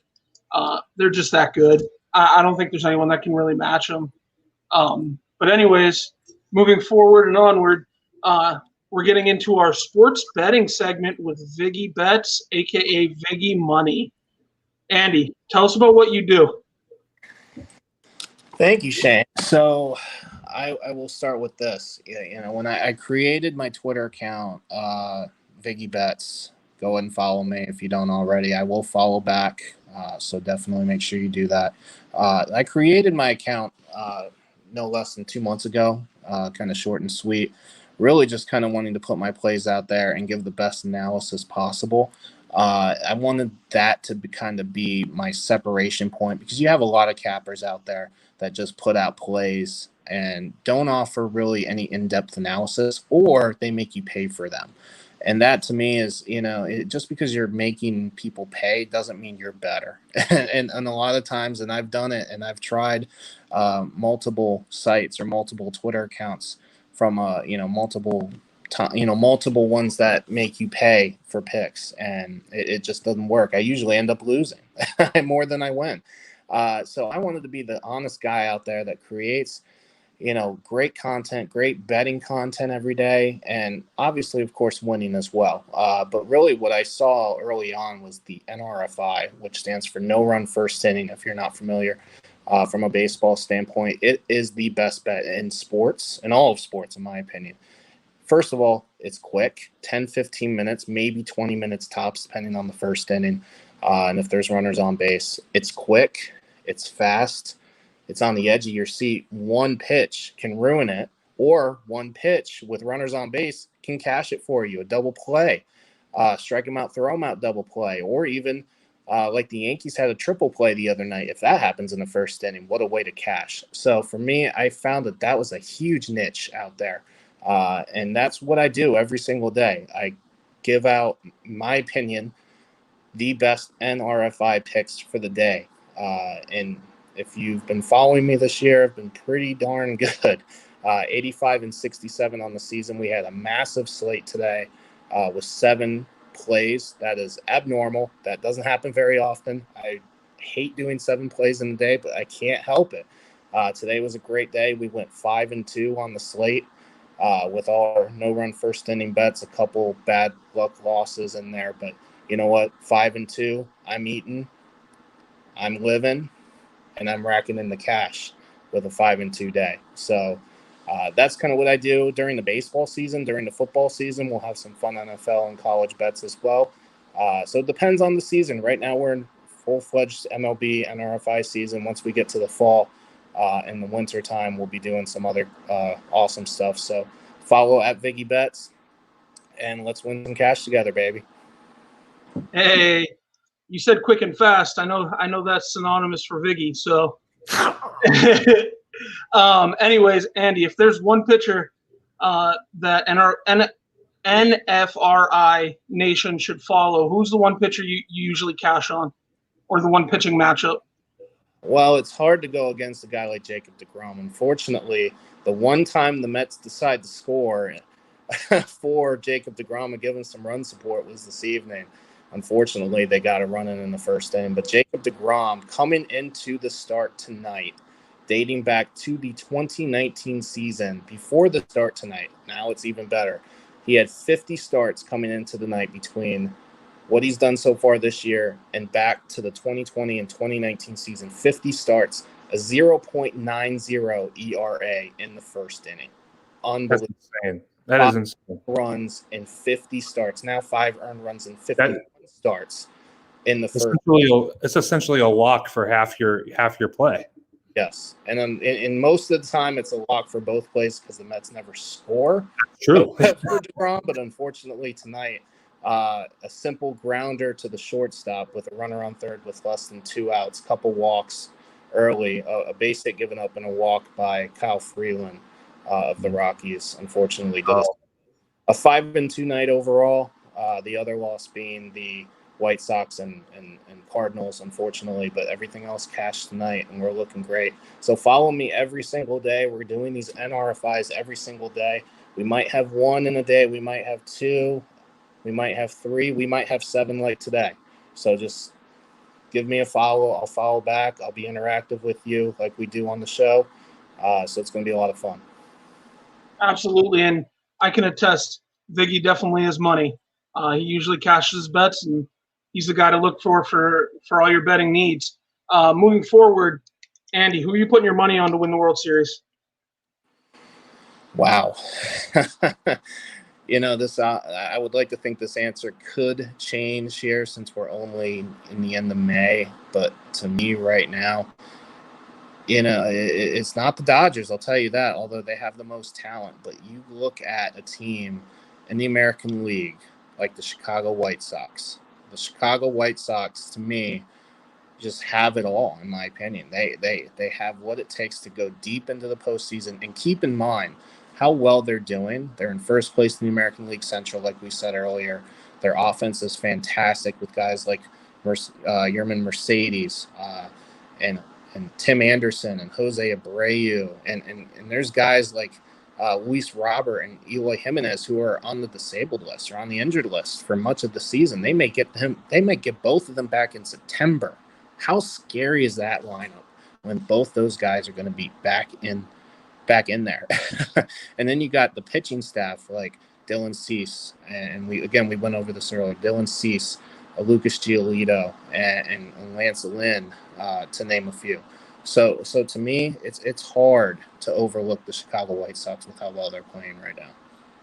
B: They're just that good. I don't think there's anyone that can really match them. But anyways, moving forward and onward, we're getting into our sports betting segment with Viggy Bets, a.k.a. Viggy Money. Andy, tell us about what you do.
D: Thank you, Shane. So I will start with this. When I created my Twitter account, Viggy Bets, go ahead and follow me if you don't already. I will follow back, so definitely make sure you do that. I created my account no less than 2 months ago, kind of short and sweet, really just kind of wanting to put my plays out there and give the best analysis possible. I wanted that to be my separation point because you have a lot of cappers out there that just put out plays and don't offer really any in-depth analysis, or they make you pay for them. And that to me is, just because you're making people pay doesn't mean you're better. and a lot of times, and I've done it, and I've tried multiple sites or multiple Twitter accounts from, multiple ones that make you pay for picks, and it just doesn't work. I usually end up losing more than I win. So I wanted to be the honest guy out there that creates, great content, great betting content every day, and obviously, of course, winning as well. But really what I saw early on was the NRFI, which stands for no run first inning, if you're not familiar. From a baseball standpoint, it is the best bet in sports, in all of sports, in my opinion. First of all, it's quick, 10, 15 minutes, maybe 20 minutes tops, depending on the first inning. And if there's runners on base, it's quick, it's fast, it's on the edge of your seat. One pitch can ruin it, or one pitch with runners on base can cash it for you, a double play. Strike them out, throw them out, double play, or even like the Yankees had a triple play the other night. If that happens in the first inning, what a way to cash. So for me, I found that was a huge niche out there. And that's what I do every single day. I give out, my opinion, the best NRFI picks for the day. And if you've been following me this year, I've been pretty darn good. 85 and 67 on the season. We had a massive slate today with 7 plays. That is abnormal. That doesn't happen very often. I hate doing 7 plays in a day, but I can't help it. Today was a great day. We went 5-2 on the slate with our no-run first inning bets, a couple bad luck losses in there. But you know what? 5-2, I'm eating, I'm living, and I'm racking in the cash with a 5-2 day. So that's kind of what I do during the baseball season. During the football season, we'll have some fun NFL and college bets as well. So it depends on the season. Right now, we're in full-fledged MLB NRFI season. Once we get to the fall and the winter time, we'll be doing some other awesome stuff. So follow at Viggy Bets, and let's win some cash together, baby.
B: Hey, you said quick and fast. I know that's synonymous for Viggy. So, anyways, Andy, if there's one pitcher that NFRI Nation should follow, who's the one pitcher you usually cash on, or the one pitching matchup?
D: Well, it's hard to go against a guy like Jacob deGrom. Unfortunately, the one time the Mets decide to score for Jacob deGrom and give him some run support was this evening. Unfortunately, they got a run in the first inning. But Jacob deGrom coming into the start tonight, dating back to the 2019 season, before the start tonight, now it's even better. He had 50 starts coming into the night between what he's done so far this year and back to the 2020 and 2019 season. 50 starts, a 0.90 ERA in the first inning. Unbelievable.
C: That's insane. That is insane.
D: Runs in 50 starts. Now 5 earned runs in 50 starts in the first.
C: It's essentially a lock for half your play.
D: Yes, and in most of the time, it's a lock for both plays because the Mets never score.
C: True.
D: For deGrom, but unfortunately tonight, a simple grounder to the shortstop with a runner on third with less than 2 outs, couple walks early, a base hit given up and a walk by Kyle Freeland of the Rockies. Unfortunately, does a 5-2 night overall. The other loss being the White Sox and Cardinals, unfortunately, but everything else cashed tonight, and we're looking great. So follow me every single day. We're doing these NRFIs every single day. We might have 1 in a day. We might have 2. We might have 3. We might have 7 like today. So just give me a follow. I'll follow back. I'll be interactive with you like we do on the show. So it's going to be a lot of fun.
B: Absolutely, and I can attest, Viggy definitely is money. He usually cashes his bets, and he's the guy to look for all your betting needs. Moving forward, Andy, who are you putting your money on to win the World Series?
D: Wow. This I would like to think this answer could change here since we're only in the end of May. But to me right now, it's not the Dodgers, I'll tell you that, although they have the most talent. But you look at a team in the American League like the Chicago White Sox. The Chicago White Sox, to me, just have it all, in my opinion. They have what it takes to go deep into the postseason. And keep in mind how well they're doing. They're in first place in the American League Central, like we said earlier. Their offense is fantastic with guys like Yerman Mercedes and Tim Anderson and Jose Abreu. And there's guys like Luis Robert and Eloy Jimenez who are on the disabled list or on the injured list for much of the season. They may get both of them back in September. How scary is that lineup when both those guys are going to be back in there? And then you got the pitching staff like Dylan Cease, and we went over this earlier. Dylan Cease, Lucas Giolito, and Lance Lynn, to name a few. So to me, it's hard to overlook the Chicago White Sox with how well they're playing right now,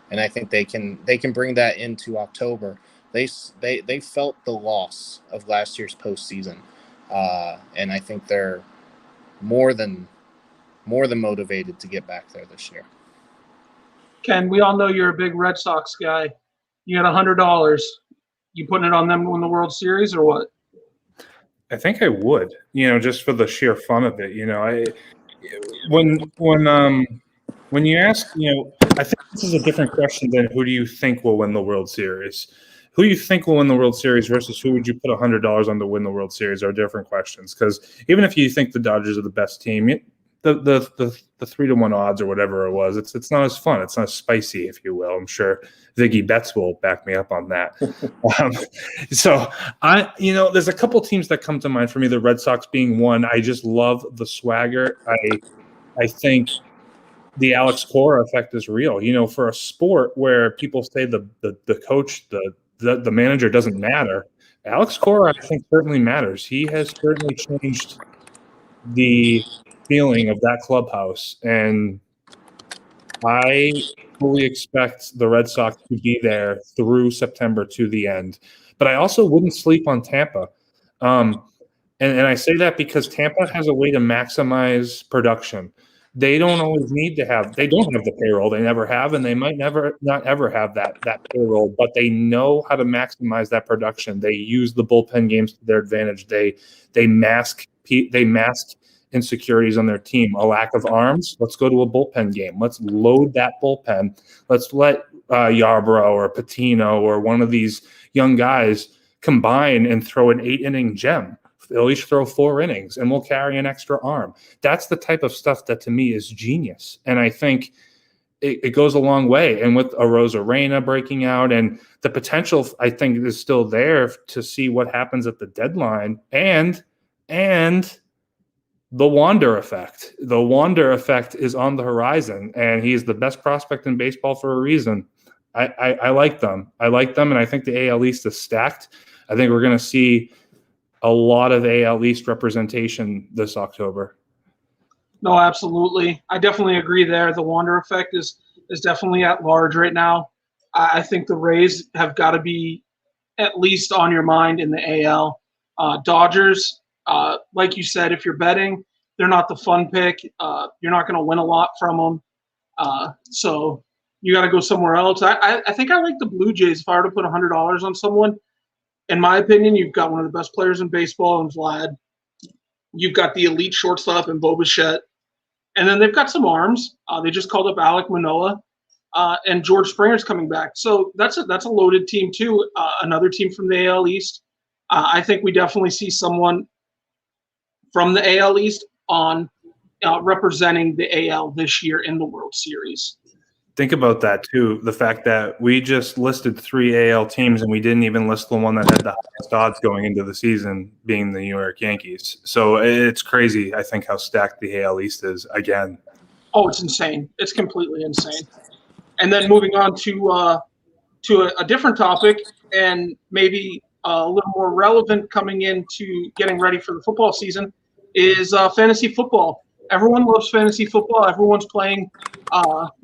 D: and I think they can bring that into October. They felt the loss of last year's postseason, and I think they're more than motivated to get back there this year.
B: Ken, we all know you're a big Red Sox guy. You got $100. You putting it on them to win the World Series or what?
C: I think I would, just for the sheer fun of it. When you ask, I think this is a different question than who do you think will win the World Series. Who you think will win the World Series versus who would you put $100 on to win the World Series are different questions. Because even if you think the Dodgers are the best team, the 3-1 odds or whatever it was, it's not as fun. It's not as spicy, if you will. I'm sure Ziggy Betts will back me up on that. So there's a couple teams that come to mind for me. The Red Sox being one. I just love the swagger. I think the Alex Cora effect is real. For a sport where people say the coach, the manager doesn't matter, Alex Cora, I think, certainly matters. He has certainly changed the feeling of that clubhouse, and I fully expect the Red Sox to be there through September to the end. But I also wouldn't sleep on Tampa. And I say that because Tampa has a way to maximize production. They don't always need to have – they don't have the payroll. They never have, and they might not ever have that payroll, but they know how to maximize that production. They use the bullpen games to their advantage. They mask insecurities on their team. A lack of arms, let's go to a bullpen game. Let's load that bullpen. Let's let Yarbrough or Patino or one of these young guys combine and throw an 8-inning gem. They'll each throw 4 innings, and we'll carry an extra arm. That's the type of stuff that, to me, is genius. And I think it goes a long way. And with Arozarena breaking out, and the potential, I think, is still there to see what happens at the deadline. And the Wander effect. The Wander effect is on the horizon, and he's the best prospect in baseball for a reason. I like them. And I think the AL East is stacked. I think we're going to see a lot of AL East representation this October.
B: No, absolutely. I definitely agree there. The Wander effect is definitely at large right now. I think the Rays have got to be at least on your mind in the AL. Dodgers, like you said, if you're betting, they're not the fun pick. You're not going to win a lot from them. So you got to go somewhere else. I think I like the Blue Jays. If I were to put $100 on someone, in my opinion, you've got one of the best players in baseball in Vlad. You've got the elite shortstop in Bo Bichette. And then they've got some arms. They just called up Alek Manoah. And George Springer's coming back. So that's a loaded team too. Another team from the AL East. I think we definitely see someone from the AL East on representing the AL this year in the World Series.
C: Think about that too. The fact that we just listed 3 AL teams and we didn't even list the one that had the highest odds going into the season, being the New York Yankees. So it's crazy, I think, how stacked the AL East is again.
B: Oh, it's insane. It's completely insane. And then moving on to a different topic, and maybe a little more relevant coming into getting ready for the football season, is fantasy football. Everyone loves fantasy football. Everyone's playing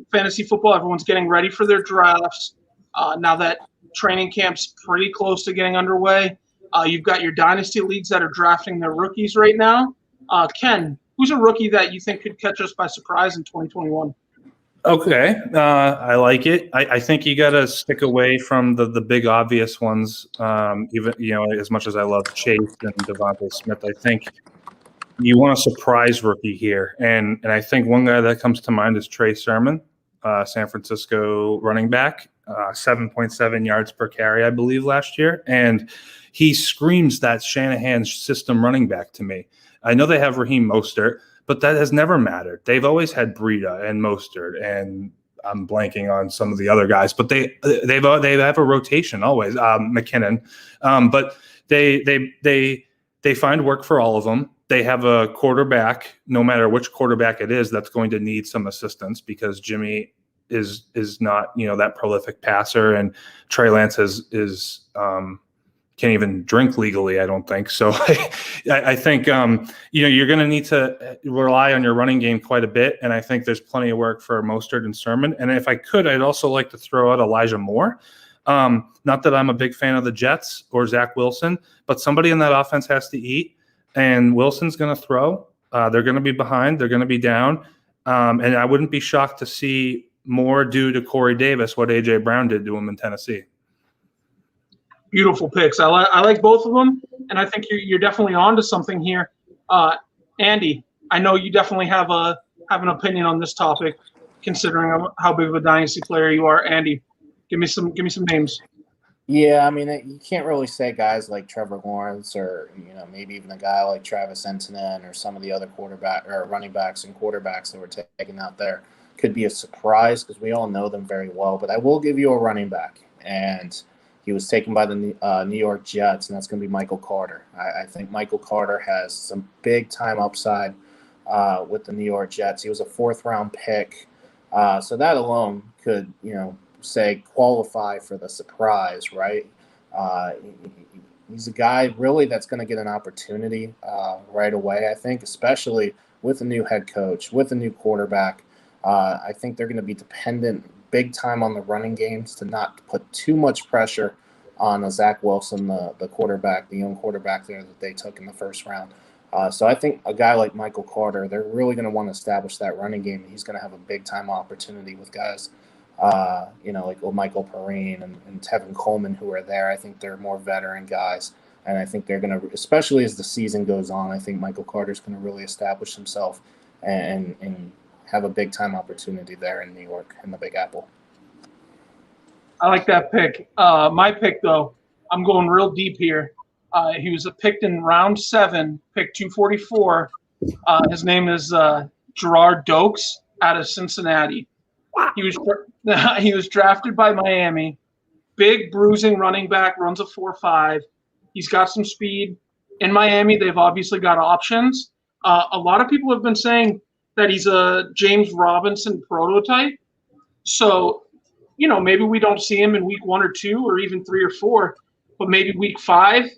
B: fantasy football. Everyone's getting ready for their drafts. Now that training camp's pretty close to getting underway, you've got your dynasty leagues that are drafting their rookies right now. Ken, who's a rookie that you think could catch us by surprise in 2021?
C: Okay, I like it. I think you got to stick away from the big obvious ones. Even as much as I love Chase and Devontae Smith, I think you want a surprise rookie here, and I think one guy that comes to mind is Trey Sermon, San Francisco running back, 7.7 yards per carry, I believe, last year, and he screams that Shanahan system running back to me. I know they have Raheem Mostert, but that has never mattered. They've always had Breida and Mostert, and I'm blanking on some of the other guys, but they have a rotation always. McKinnon, but they they find work for all of them. They have a quarterback, no matter which quarterback it is, that's going to need some assistance because Jimmy is not, that prolific passer, and Trey Lance is can't even drink legally, I don't think. So I think, you're going to need to rely on your running game quite a bit. And I think there's plenty of work for Mostert and Sermon. And if I could, I'd also like to throw out Elijah Moore. Not that I'm a big fan of the Jets or Zach Wilson, but somebody in that offense has to eat. And Wilson's going to throw. They're going to be behind. They're going to be down. And I wouldn't be shocked to see more do to Corey Davis what A.J. Brown did to him in Tennessee.
B: Beautiful picks. I like both of them, and I think you're definitely onto something here. Andy, I know you definitely have an opinion on this topic, considering how big of a dynasty player you are. Andy, give me some names.
D: Yeah, I mean, you can't really say guys like Trevor Lawrence or maybe even a guy like Travis Etienne or some of the other quarterback or running backs and quarterbacks that were taken out there could be a surprise because we all know them very well. But I will give you a running back, and he was taken by the New York Jets, and that's going to be Michael Carter. I think Michael Carter has some big-time upside with the New York Jets. He was a fourth-round pick, so that alone could, say qualify for the surprise, right? He's a guy really that's going to get an opportunity right away, I think, especially with a new head coach, with a new quarterback. I think they're going to be dependent big time on the running games to not put too much pressure on Zach Wilson, the quarterback, the young quarterback there that they took in the first round. So I think a guy like Michael Carter, they're really going to want to establish that running game. And he's going to have a big time opportunity with guys, like Michael Perrine and Tevin Coleman who are there. I think they're more veteran guys. And I think they're going to, especially as the season goes on, I think Michael Carter's going to really establish himself and have a big-time opportunity there in New York in the Big Apple.
B: I like that pick. My pick, though, I'm going real deep here. He was picked in round 7, pick 244. His name is Gerard Dokes out of Cincinnati. He was drafted by Miami. Big, bruising running back, runs a 4.5. He's got some speed. In Miami, they've obviously got options. A lot of people have been saying that he's a James Robinson prototype. So, maybe we don't see him in week 1 or 2 or even 3 or 4, but maybe week 5,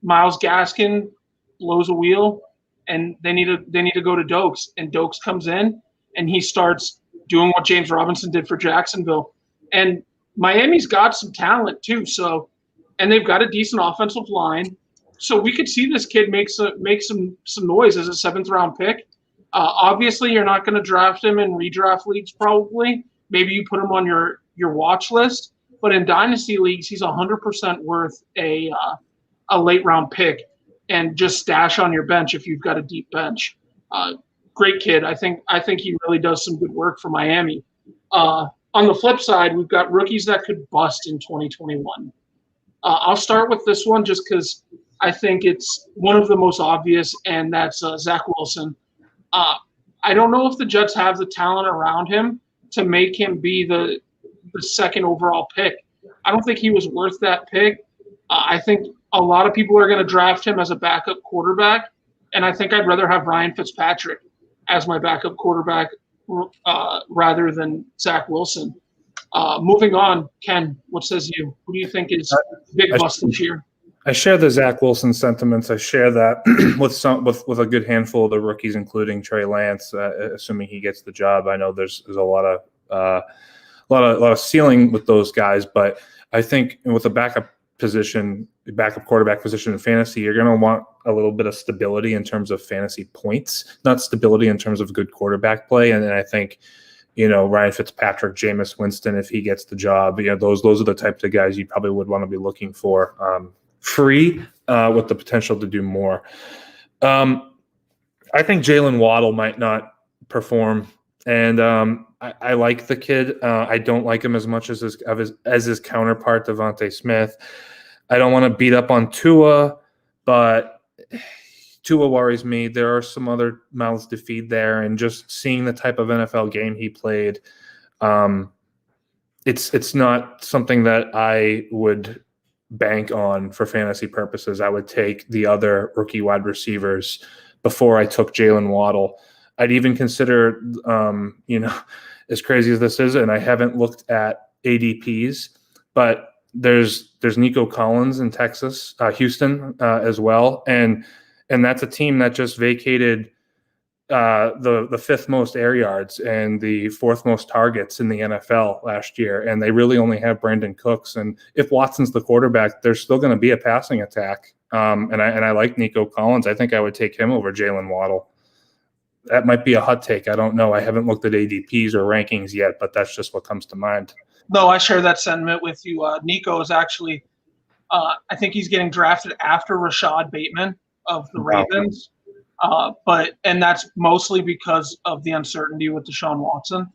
B: Myles Gaskin blows a wheel and they need to go to Dokes, and Dokes comes in and he starts doing what James Robinson did for Jacksonville. And Miami's got some talent too. So, and they've got a decent offensive line. So we could see this kid make some noise as a 7th round pick. Obviously, you're not going to draft him in redraft leagues probably. Maybe you put him on your watch list. But in dynasty leagues, he's 100% worth a late round pick and just stash on your bench if you've got a deep bench. Great kid. I think he really does some good work for Miami. On the flip side, we've got rookies that could bust in 2021. I'll start with this one just because I think it's one of the most obvious, and that's Zach Wilson. I don't know if the Jets have the talent around him to make him be the 2nd overall pick. I don't think he was worth that pick. I think a lot of people are going to draft him as a backup quarterback, and I think I'd rather have Ryan Fitzpatrick as my backup quarterback rather than Zach Wilson. Moving on, Ken, what says you? Who do you think is big bust this year?
C: I share the Zach Wilson sentiments. I share that with a good handful of the rookies, including Trey Lance, assuming he gets the job. I know there's a lot of ceiling with those guys, but I think with a backup quarterback position in fantasy, you're going to want a little bit of stability in terms of fantasy points, not stability in terms of good quarterback play. And I think, Ryan Fitzpatrick, Jameis Winston, if he gets the job, those are the types of guys you probably would want to be looking for. Free with the potential to do more. I think Jalen Waddle might not perform, and I like the kid. I don't like him as much as his counterpart Devontae Smith. I don't want to beat up on Tua, but Tua worries me. There are some other mouths to feed there, and just seeing the type of NFL game he played, it's not something that I would bank on for fantasy purposes. I would take the other rookie wide receivers before I took Jalen Waddle. I'd even consider, as crazy as this is, and I haven't looked at ADPs, but there's Nico Collins in Houston as well, and that's a team that just vacated the fifth most air yards and the fourth most targets in the NFL last year, and they really only have Brandon Cooks. And if Watson's the quarterback, there's still going to be a passing attack. And I like Nico Collins. I think I would take him over Jalen Waddle. That might be a hot take. I don't know. I haven't looked at ADPs or rankings yet, but that's just what comes to mind.
B: No, I share that sentiment with you. Nico is actually, I think he's getting drafted after Rashad Bateman of the Ravens. And that's mostly because of the uncertainty with Deshaun Watson.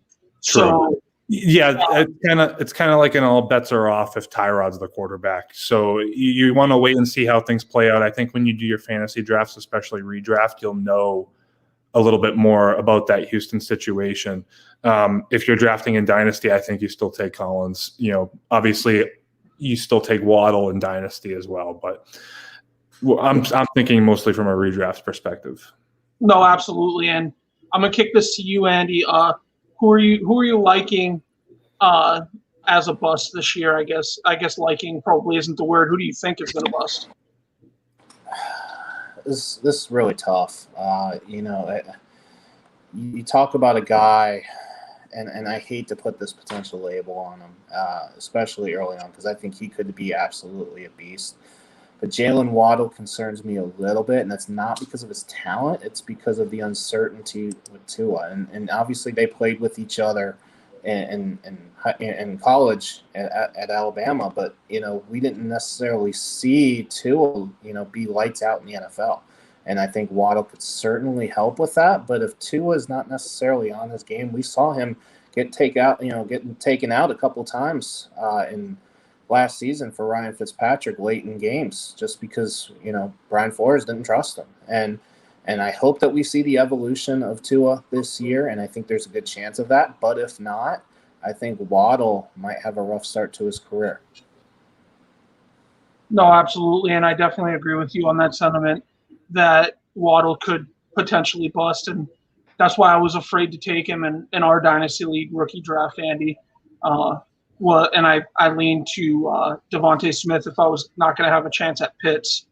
C: True.
B: So
C: yeah, it's kind of like an all bets are off if Tyrod's the quarterback. So you want to wait and see how things play out. I think when you do your fantasy drafts, especially redraft, you'll know a little bit more about that Houston situation. If you're drafting in Dynasty, I think you still take Collins. Obviously you still take Waddle in Dynasty as well, but I'm thinking mostly from a redraft perspective.
B: No, absolutely. And I'm gonna kick this to you, Andy. Who are you liking as a bust this year? I guess liking probably isn't the word. Who do you think is gonna bust?
D: This is really tough. You talk about a guy, and I hate to put this potential label on him, especially early on, because I think he could be absolutely a beast. But Jalen Waddle concerns me a little bit, and that's not because of his talent. It's because of the uncertainty with Tua. And obviously they played with each other in college at Alabama, but, we didn't necessarily see Tua, be lights out in the NFL. And I think Waddle could certainly help with that. But if Tua is not necessarily on his game, we saw him getting taken out a couple times in last season for Ryan Fitzpatrick late in games, just because Brian Flores didn't trust him. And I hope that we see the evolution of Tua this year, and I think there's a good chance of that. But if not, I think Waddle might have a rough start to his career.
B: No, absolutely, and I definitely agree with you on that sentiment that Waddle could potentially bust, and that's why I was afraid to take him in our Dynasty League rookie draft, Andy. And I leaned to Devontae Smith if I was not going to have a chance at Pitts.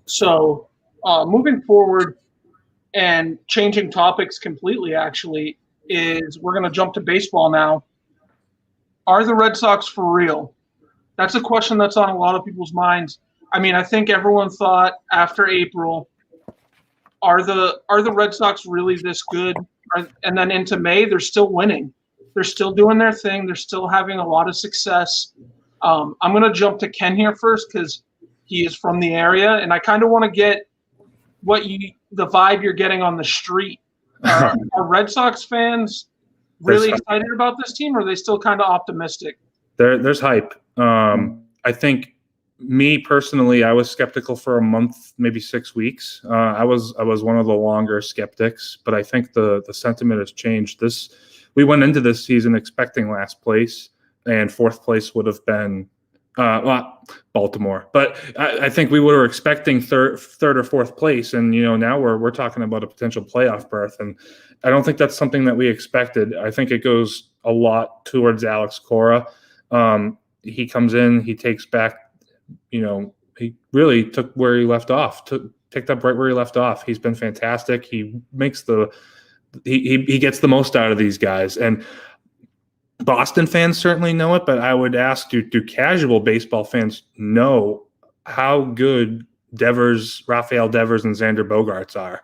B: So moving forward and changing topics completely, actually, is we're going to jump to baseball now. Are the Red Sox for real? That's a question that's on a lot of people's minds. I mean, I think everyone thought after April, are the Red Sox really this good? And then into May, they're still winning. They're still doing their thing. They're still having a lot of success. I'm going to jump to Ken here first because he is from the area, and I kind of want to get the vibe you're getting on the street. Are Red Sox fans really excited about this team, or are they still kind of optimistic?
C: There's hype. I think me personally, I was skeptical for a month, maybe 6 weeks. I was one of the longer skeptics, but I think the sentiment has changed. We went into this season expecting last place, and fourth place would have been Baltimore. But I think we were expecting third or fourth place, and now we're talking about a potential playoff berth, and I don't think that's something that we expected. I think it goes a lot towards Alex Cora. He comes in, he takes back. He really took where he left off. Picked up right where he left off. He's been fantastic. He makes he gets the most out of these guys, and Boston fans certainly know it. But I would ask, do casual baseball fans know how good Rafael Devers, and Xander Bogaerts are?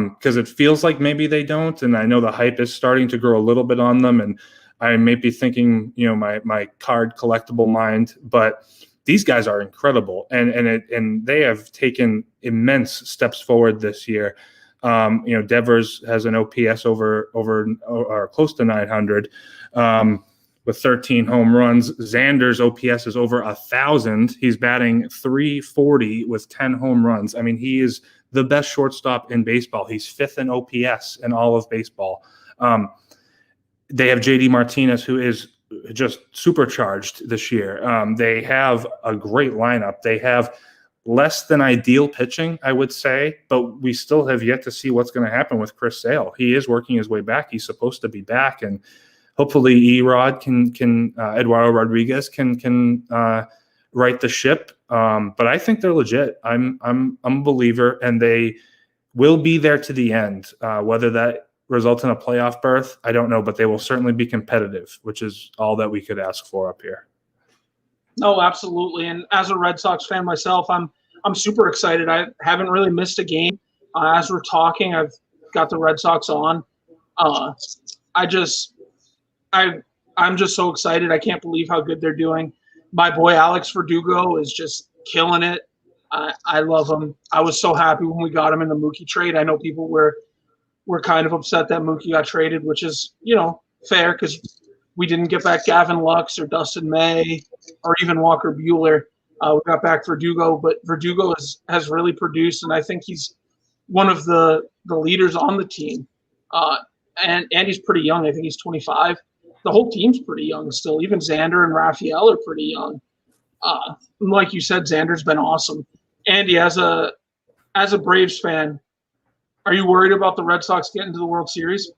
C: Because it feels like maybe they don't, and I know the hype is starting to grow a little bit on them, and I may be thinking, my card collectible mind, but these guys are incredible, and they have taken immense steps forward this year. Devers has an OPS over or close to 900 with 13 home runs. Xander's OPS is over 1,000. He's batting .340 with 10 home runs. I mean, he is the best shortstop in baseball. He's fifth in OPS in all of baseball. They have JD Martinez, who is just supercharged this year. They have a great lineup. They have less than ideal pitching, I would say, but we still have yet to see what's going to happen with Chris Sale. He is working his way back. He's supposed to be back, and hopefully Erod can Eduardo Rodriguez can right the ship. But I think they're legit. I'm a believer, and they will be there to the end. Whether that results in a playoff berth, I don't know, but they will certainly be competitive, which is all that we could ask for up here.
B: No, absolutely. And as a Red Sox fan myself, I'm super excited. I haven't really missed a game. As we're talking, I've got the Red Sox on. I'm just so excited. I can't believe how good they're doing. My boy Alex Verdugo is just killing it. I love him. I was so happy when we got him in the Mookie trade. I know people were kind of upset that Mookie got traded, which is, fair because we didn't get back Gavin Lux or Dustin May or even Walker Buehler. We got back Verdugo, but Verdugo has really produced, and I think he's one of the leaders on the team. And he's pretty young. I think he's 25. The whole team's pretty young still. Even Xander and Raphael are pretty young. Like you said, Xander's been awesome. Andy, as a Braves fan, are you worried about the Red Sox getting to the World Series?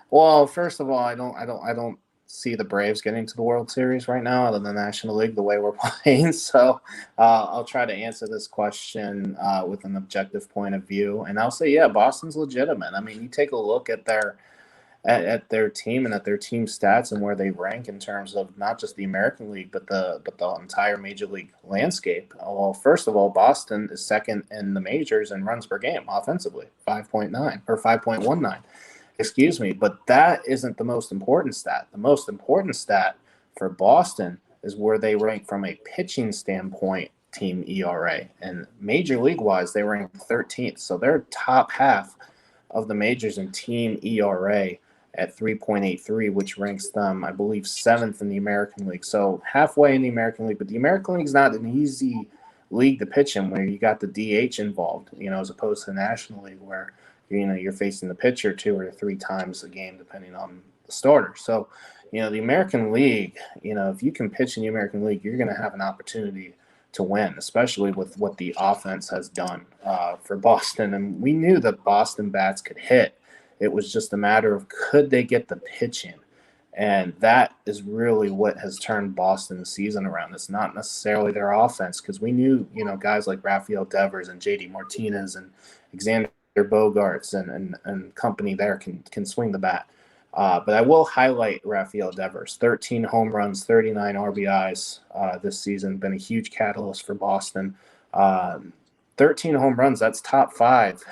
D: Well, first of all, I don't see the Braves getting to the World Series right now out of the National League the way we're playing. So I'll try to answer this question with an objective point of view. And I'll say, yeah, Boston's legitimate. I mean, you take a look at their team and at their team stats and where they rank in terms of not just the American League, but the entire Major League landscape. Well, first of all, Boston is second in the majors in runs per game offensively, 5.9 or 5.19. Excuse me, but that isn't the most important stat. The most important stat for Boston is where they rank from a pitching standpoint, team ERA. And Major League-wise, they rank 13th. So they're top half of the majors in team ERA at 3.83, which ranks them, I believe, 7th in the American League. So halfway in the American League. But the American League is not an easy league to pitch in where you got the DH involved, as opposed to the National League where you're facing the pitcher 2 or 3 times a game, depending on the starter. So, the American League, if you can pitch in the American League, you're going to have an opportunity to win, especially with what the offense has done for Boston. And we knew that Boston bats could hit. It was just a matter of could they get the pitch in? And that is really what has turned Boston's season around. It's not necessarily their offense because we knew, guys like Rafael Devers and JD Martinez and Xander Bogaerts and company there can swing the bat. But I will highlight Rafael Devers, 13 home runs, 39 RBIs this season, been a huge catalyst for Boston. 13 home runs, that's top 5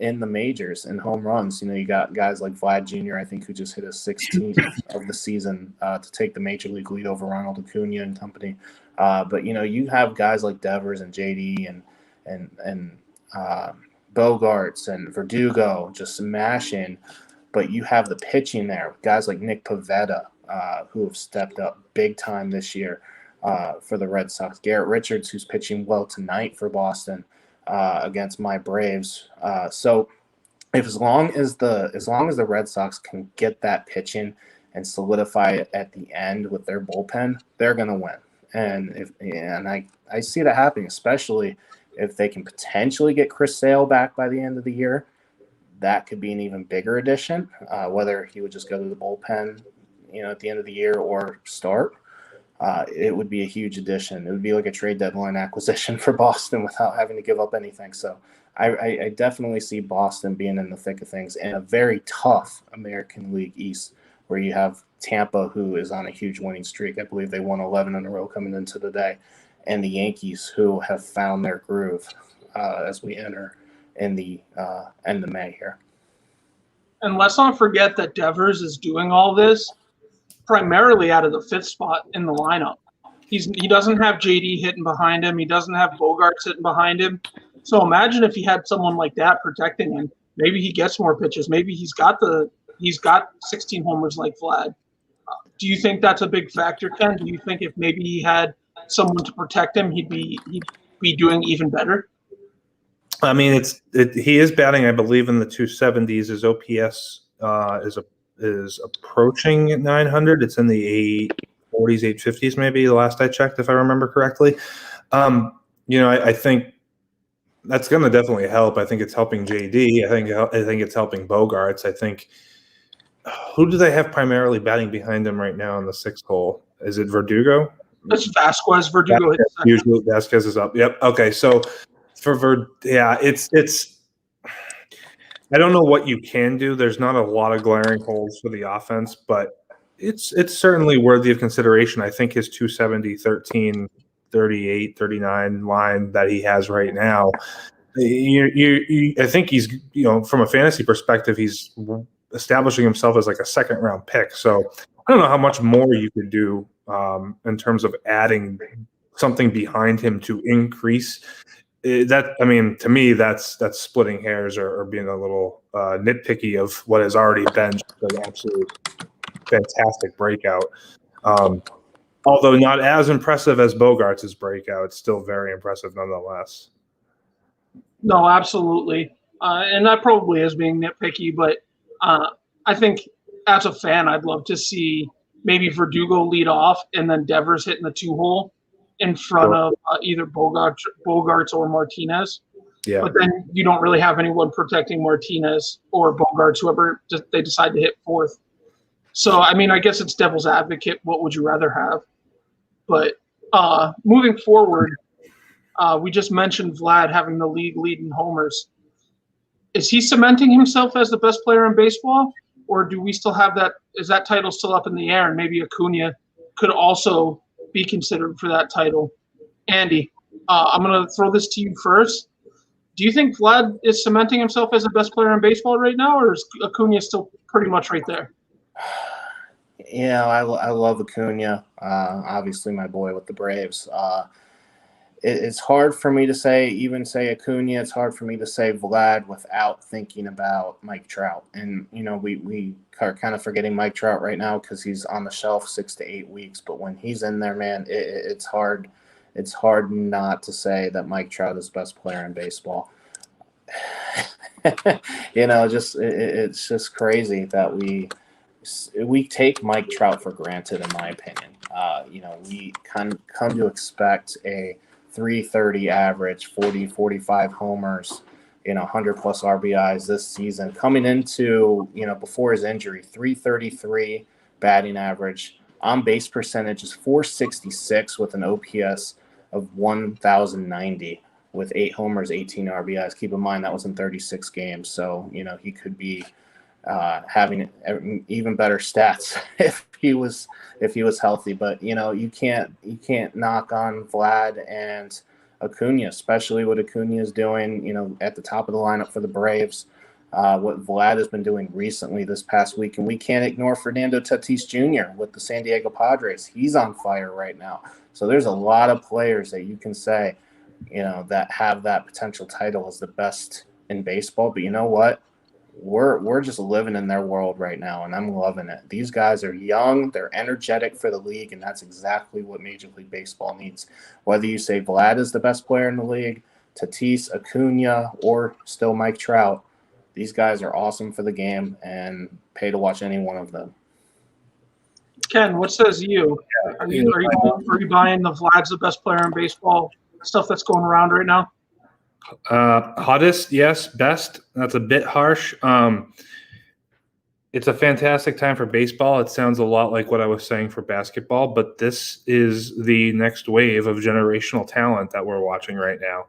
D: in the majors in home runs. You got guys like Vlad Jr., I think, who just hit his 16th of the season to take the major league lead over Ronald Acuna and company. But, you have guys like Devers and JD and Bogaerts and Verdugo just smashing, but you have the pitching there. Guys like Nick Pivetta, who have stepped up big time this year for the Red Sox. Garrett Richards, who's pitching well tonight for Boston against my Braves. So as long as the Red Sox can get that pitching and solidify it at the end with their bullpen, they're going to win. And I see that happening, especially if they can potentially get Chris Sale back by the end of the year. That could be an even bigger addition, whether he would just go to the bullpen, at the end of the year or start. It would be a huge addition. It would be like a trade deadline acquisition for Boston without having to give up anything. So I definitely see Boston being in the thick of things in a very tough American League East where you have Tampa, who is on a huge winning streak. I believe they won 11 in a row coming into the day. And the Yankees, who have found their groove as we enter in the end of May here.
B: And let's not forget that Devers is doing all this primarily out of the 5th spot in the lineup. He doesn't have JD hitting behind him. He doesn't have Bogaerts hitting behind him. So imagine if he had someone like that protecting him. Maybe he gets more pitches. Maybe he's got 16 homers like Vlad. Do you think that's a big factor, Ken? Do you think if maybe he had someone to protect him, he'd be doing even better?
C: I mean, he is batting, I believe, in the 270s. His OPS is approaching 900. It's in the 840s, 850s, maybe the last I checked, if I remember correctly. I think that's going to definitely help. I think it's helping JD. I think it's helping Bogarts. I think who do they have primarily batting behind him right now in the 6th hole? Is it Verdugo?
B: It's Vasquez. Verdugo hits second.
C: Usually Vasquez is up. Yep. Okay. So for it's. I don't know what you can do. There's not a lot of glaring holes for the offense, but it's certainly worthy of consideration. I think his 270, 13, 38, 39 line that he has right now, I think he's, from a fantasy perspective, he's establishing himself as like a 2nd round pick. So I don't know how much more you could do in terms of adding something behind him to increase to me, that's splitting hairs or being a little nitpicky of what has already been just an absolute fantastic breakout. Although not as impressive as Bogarts' breakout, it's still very impressive nonetheless.
B: No, absolutely. And that probably is being nitpicky, but I think as a fan, I'd love to see maybe Verdugo lead off and then Devers hitting the 2-hole in front of either Bogarts or Martinez.
C: Yeah.
B: But then you don't really have anyone protecting Martinez or Bogarts, whoever they decide to hit 4th. So, I guess it's devil's advocate. What would you rather have? But moving forward, we just mentioned Vlad having the league lead in homers. Is he cementing himself as the best player in baseball? Or do we still have that? Is that title still up in the air? And maybe Acuna could also be considered for that title. Andy, I'm going to throw this to you first. Do you think Vlad is cementing himself as the best player in baseball right now, or is Acuna still pretty much right there?
D: Yeah, I love Acuna. Obviously, my boy with the Braves. It's hard for me to say Acuna. It's hard for me to say Vlad without thinking about Mike Trout. And, we are kind of forgetting Mike Trout right now because he's on the shelf 6 to 8 weeks. But when he's in there, man, it's hard. It's hard not to say that Mike Trout is the best player in baseball. It's just crazy that we take Mike Trout for granted, in my opinion. We come to expect a 330 average, 40, 45 homers, 100 plus RBIs this season. Coming into, before his injury, 333 batting average. On base percentage is 466 with an OPS of 1,090 with 8 homers, 18 RBIs. Keep in mind that was in 36 games. So, he could be having even better stats if he was healthy. But you can't knock on Vlad and Acuna, especially what Acuna is doing. At the top of the lineup for the Braves. What Vlad has been doing recently this past week, and we can't ignore Fernando Tatis Jr. with the San Diego Padres. He's on fire right now. So there's a lot of players that you can say, that have that potential title as the best in baseball. But you know what? We're just living in their world right now, and I'm loving it. These guys are young, they're energetic for the league, and that's exactly what Major League Baseball needs. Whether you say Vlad is the best player in the league, Tatis, Acuna, or still Mike Trout, these guys are awesome for the game and pay to watch any one of them.
B: Ken, what says you? Are you buying the Vlad's the best player in baseball stuff that's going around right now?
C: Hottest, yes. Best, that's a bit harsh. It's a fantastic time for baseball. It sounds a lot like what I was saying for basketball, but this is the next wave of generational talent that we're watching right now.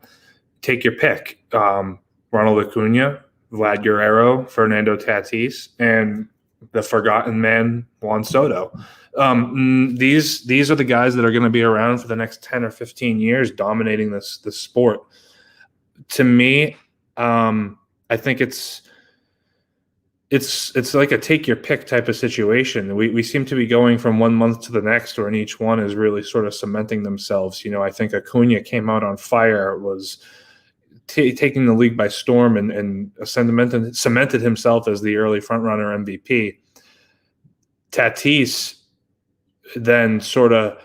C: Take your pick. Ronald Acuna, Vlad Guerrero, Fernando Tatis, and the forgotten man, Juan Soto. These are the guys that are going to be around for the next 10 or 15 years dominating this sport. To me, I think it's like a take your pick type of situation. We seem to be going from one month to the next, or in each one is really sort of cementing themselves. I think Acuna came out on fire, was taking the league by storm and cemented himself as the early frontrunner MVP. Tatis then sort of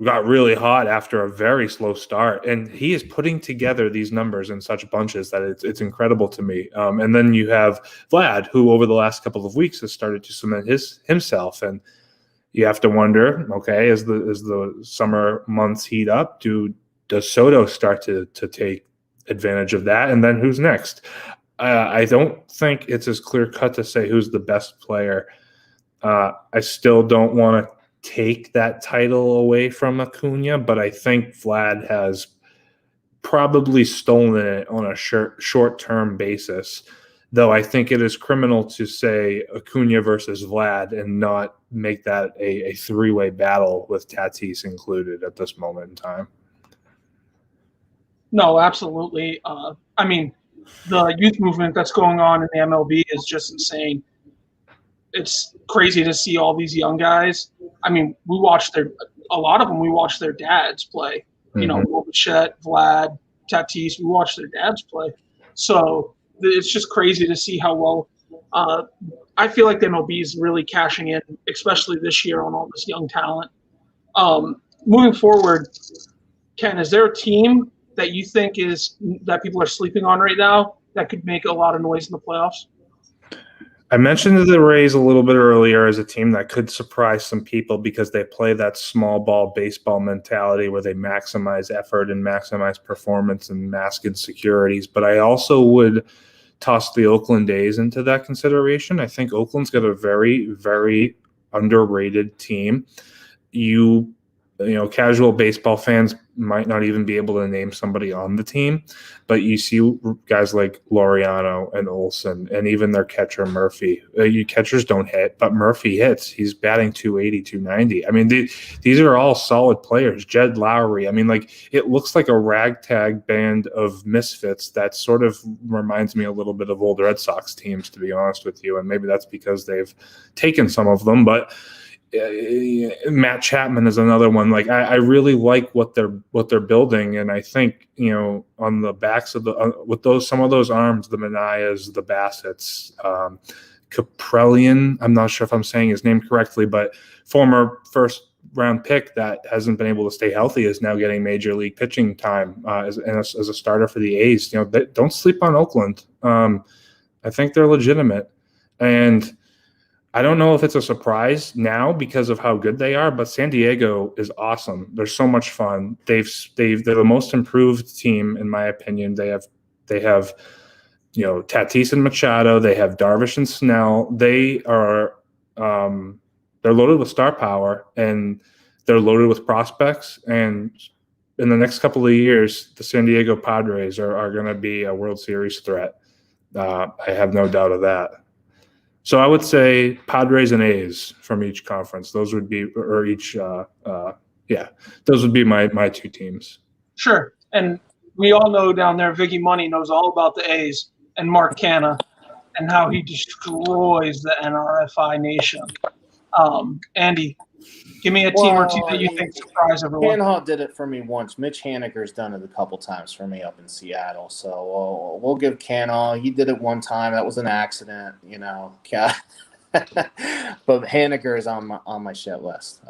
C: got really hot after a very slow start, and he is putting together these numbers in such bunches that it's incredible to me. And then you have Vlad, who over the last couple of weeks has started to cement himself, and you have to wonder, okay, as the summer months heat up, does Soto start to take advantage of that, and then who's next? I don't think it's as clear cut to say who's the best player. I still don't want to take that title away from Acuna, but I think Vlad has probably stolen it on a short-term basis, though I think it is criminal to say Acuna versus Vlad and not make that a three-way battle with Tatis included at this moment in time.
B: No, absolutely. I mean, the youth movement that's going on in the MLB is just insane. It's crazy to see all these young guys. I mean, a lot of them, we watch their dads play. You know, Bichette, Vlad, Tatis, we watch their dads play. So it's just crazy to see how well I feel like the MLB is really cashing in, especially this year, on all this young talent. Moving forward, Ken, is there a team that you think that people are sleeping on right now that could make a lot of noise in the playoffs?
C: I mentioned the Rays a little bit earlier as a team that could surprise some people because they play that small ball baseball mentality where they maximize effort and maximize performance and mask insecurities. But I also would toss the Oakland A's into that consideration. I think Oakland's got a very, very underrated team. You know, casual baseball fans might not even be able to name somebody on the team, but you see guys like Laureano and Olson and even their catcher Murphy. You catchers don't hit, but Murphy hits. He's batting 280, 290. I mean, these are all solid players. Jed Lowry. I mean, like, it looks like a ragtag band of misfits that sort of reminds me a little bit of old Red Sox teams, to be honest with you. And maybe that's because they've taken some of them, but Matt Chapman is another one. Like, I really like what they're building, and I think, you know, on the backs of with some of those arms, the Manayas, the Bassetts, Kaprelian, I'm not sure if I'm saying his name correctly, but former first round pick that hasn't been able to stay healthy is now getting major league pitching time as a starter for the A's. You know, don't sleep on Oakland. I think they're legitimate, and I don't know if it's a surprise now because of how good they are, but San Diego is awesome. They're so much fun. They're the most improved team, in my opinion. They have, you know, Tatis and Machado. They have Darvish and Snell. They are they're loaded with star power, and they're loaded with prospects. And in the next couple of years, the San Diego Padres are going to be a World Series threat. I have no doubt of that. So I would say Padres and A's from each conference. Those would be, or each, those would be my two teams.
B: Sure. And we all know down there, Viggy Money knows all about the A's and Mark Canha and how he destroys the NRFI nation. Andy, give me a team or two that you think surprise everyone.
D: Canha did it for me once. Mitch Haniger's done it a couple times for me up in Seattle. So we'll give Canha. He did it one time. That was an accident, you know. But Haniger is on my shit list.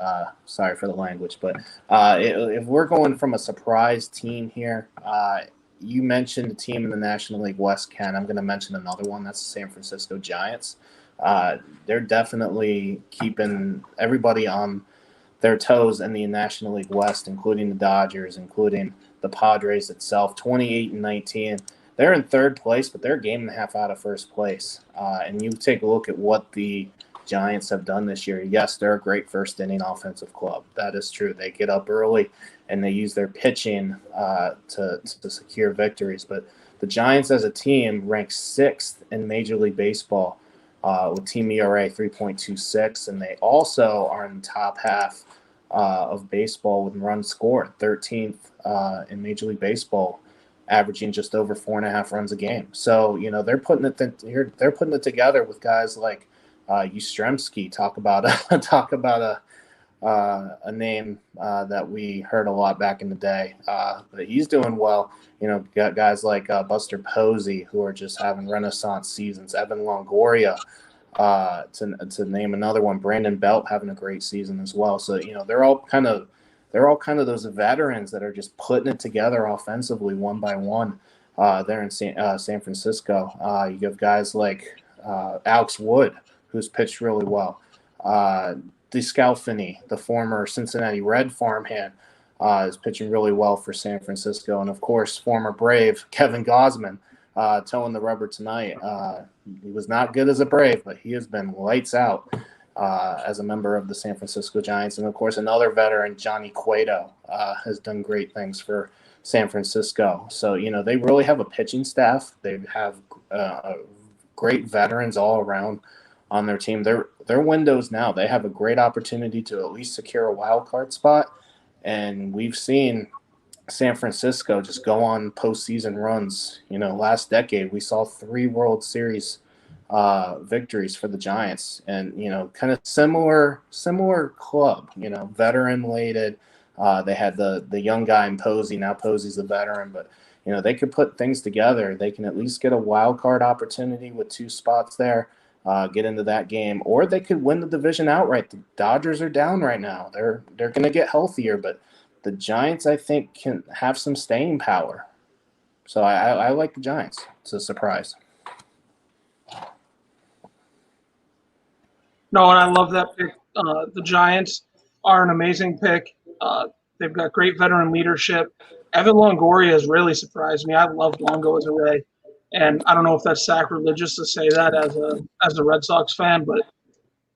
D: Sorry for the language, but if we're going from a surprise team here, you mentioned a team in the National League West, Ken. I'm going to mention another one. That's the San Francisco Giants. They're definitely keeping everybody on their toes in the National League West, including the Dodgers, including the Padres itself. 28-19. They're in third place, but they're a game and a half out of first place. And you take a look at what the Giants have done this year. Yes, they're a great first inning offensive club. That is true. They get up early and they use their pitching to secure victories. But the Giants as a team rank sixth in Major League Baseball with team ERA 3.26, and they also are in the top half of baseball with runs scored, 13th in Major League Baseball, averaging just over 4.5 runs a game. So, you know, they're putting it together with guys like Yastrzemski. Talk about a name that we heard a lot back in the day. But he's doing well. You know, got guys like Buster Posey, who are just having renaissance seasons. Evan Longoria, to name another one. Brandon Belt having a great season as well. So, you know, they're all kind of they're all kind of those veterans that are just putting it together offensively one by one there in San Francisco. You have guys like Alex Wood, who's pitched really well. DeScalfini, the former Cincinnati Red farmhand, is pitching really well for San Francisco. And, of course, former Brave Kevin Gausman towing the rubber tonight. He was not good as a Brave, but he has been lights out as a member of the San Francisco Giants. And, of course, another veteran, Johnny Cueto, has done great things for San Francisco. So, you know, they really have a pitching staff. They have great veterans all around on their team. Their windows now, they have a great opportunity to at least secure a wild card spot. And we've seen San Francisco just go on postseason runs. You know, last decade we saw 3 World Series victories for the Giants, and you know, kind of similar club. You know, veteran laden. They had the young guy in Posey. Now Posey's the veteran, but you know, they could put things together. They can at least get a wild card opportunity with 2 spots there. Get into that game, or they could win the division outright. The Dodgers are down right now. They're going to get healthier, but the Giants, I think, can have some staying power. So I like the Giants. It's a surprise.
B: No, and I love that pick. The Giants are an amazing pick. They've got great veteran leadership. Evan Longoria has really surprised me. I loved Longo as a Ray. And I don't know if that's sacrilegious to say that as a Red Sox fan, but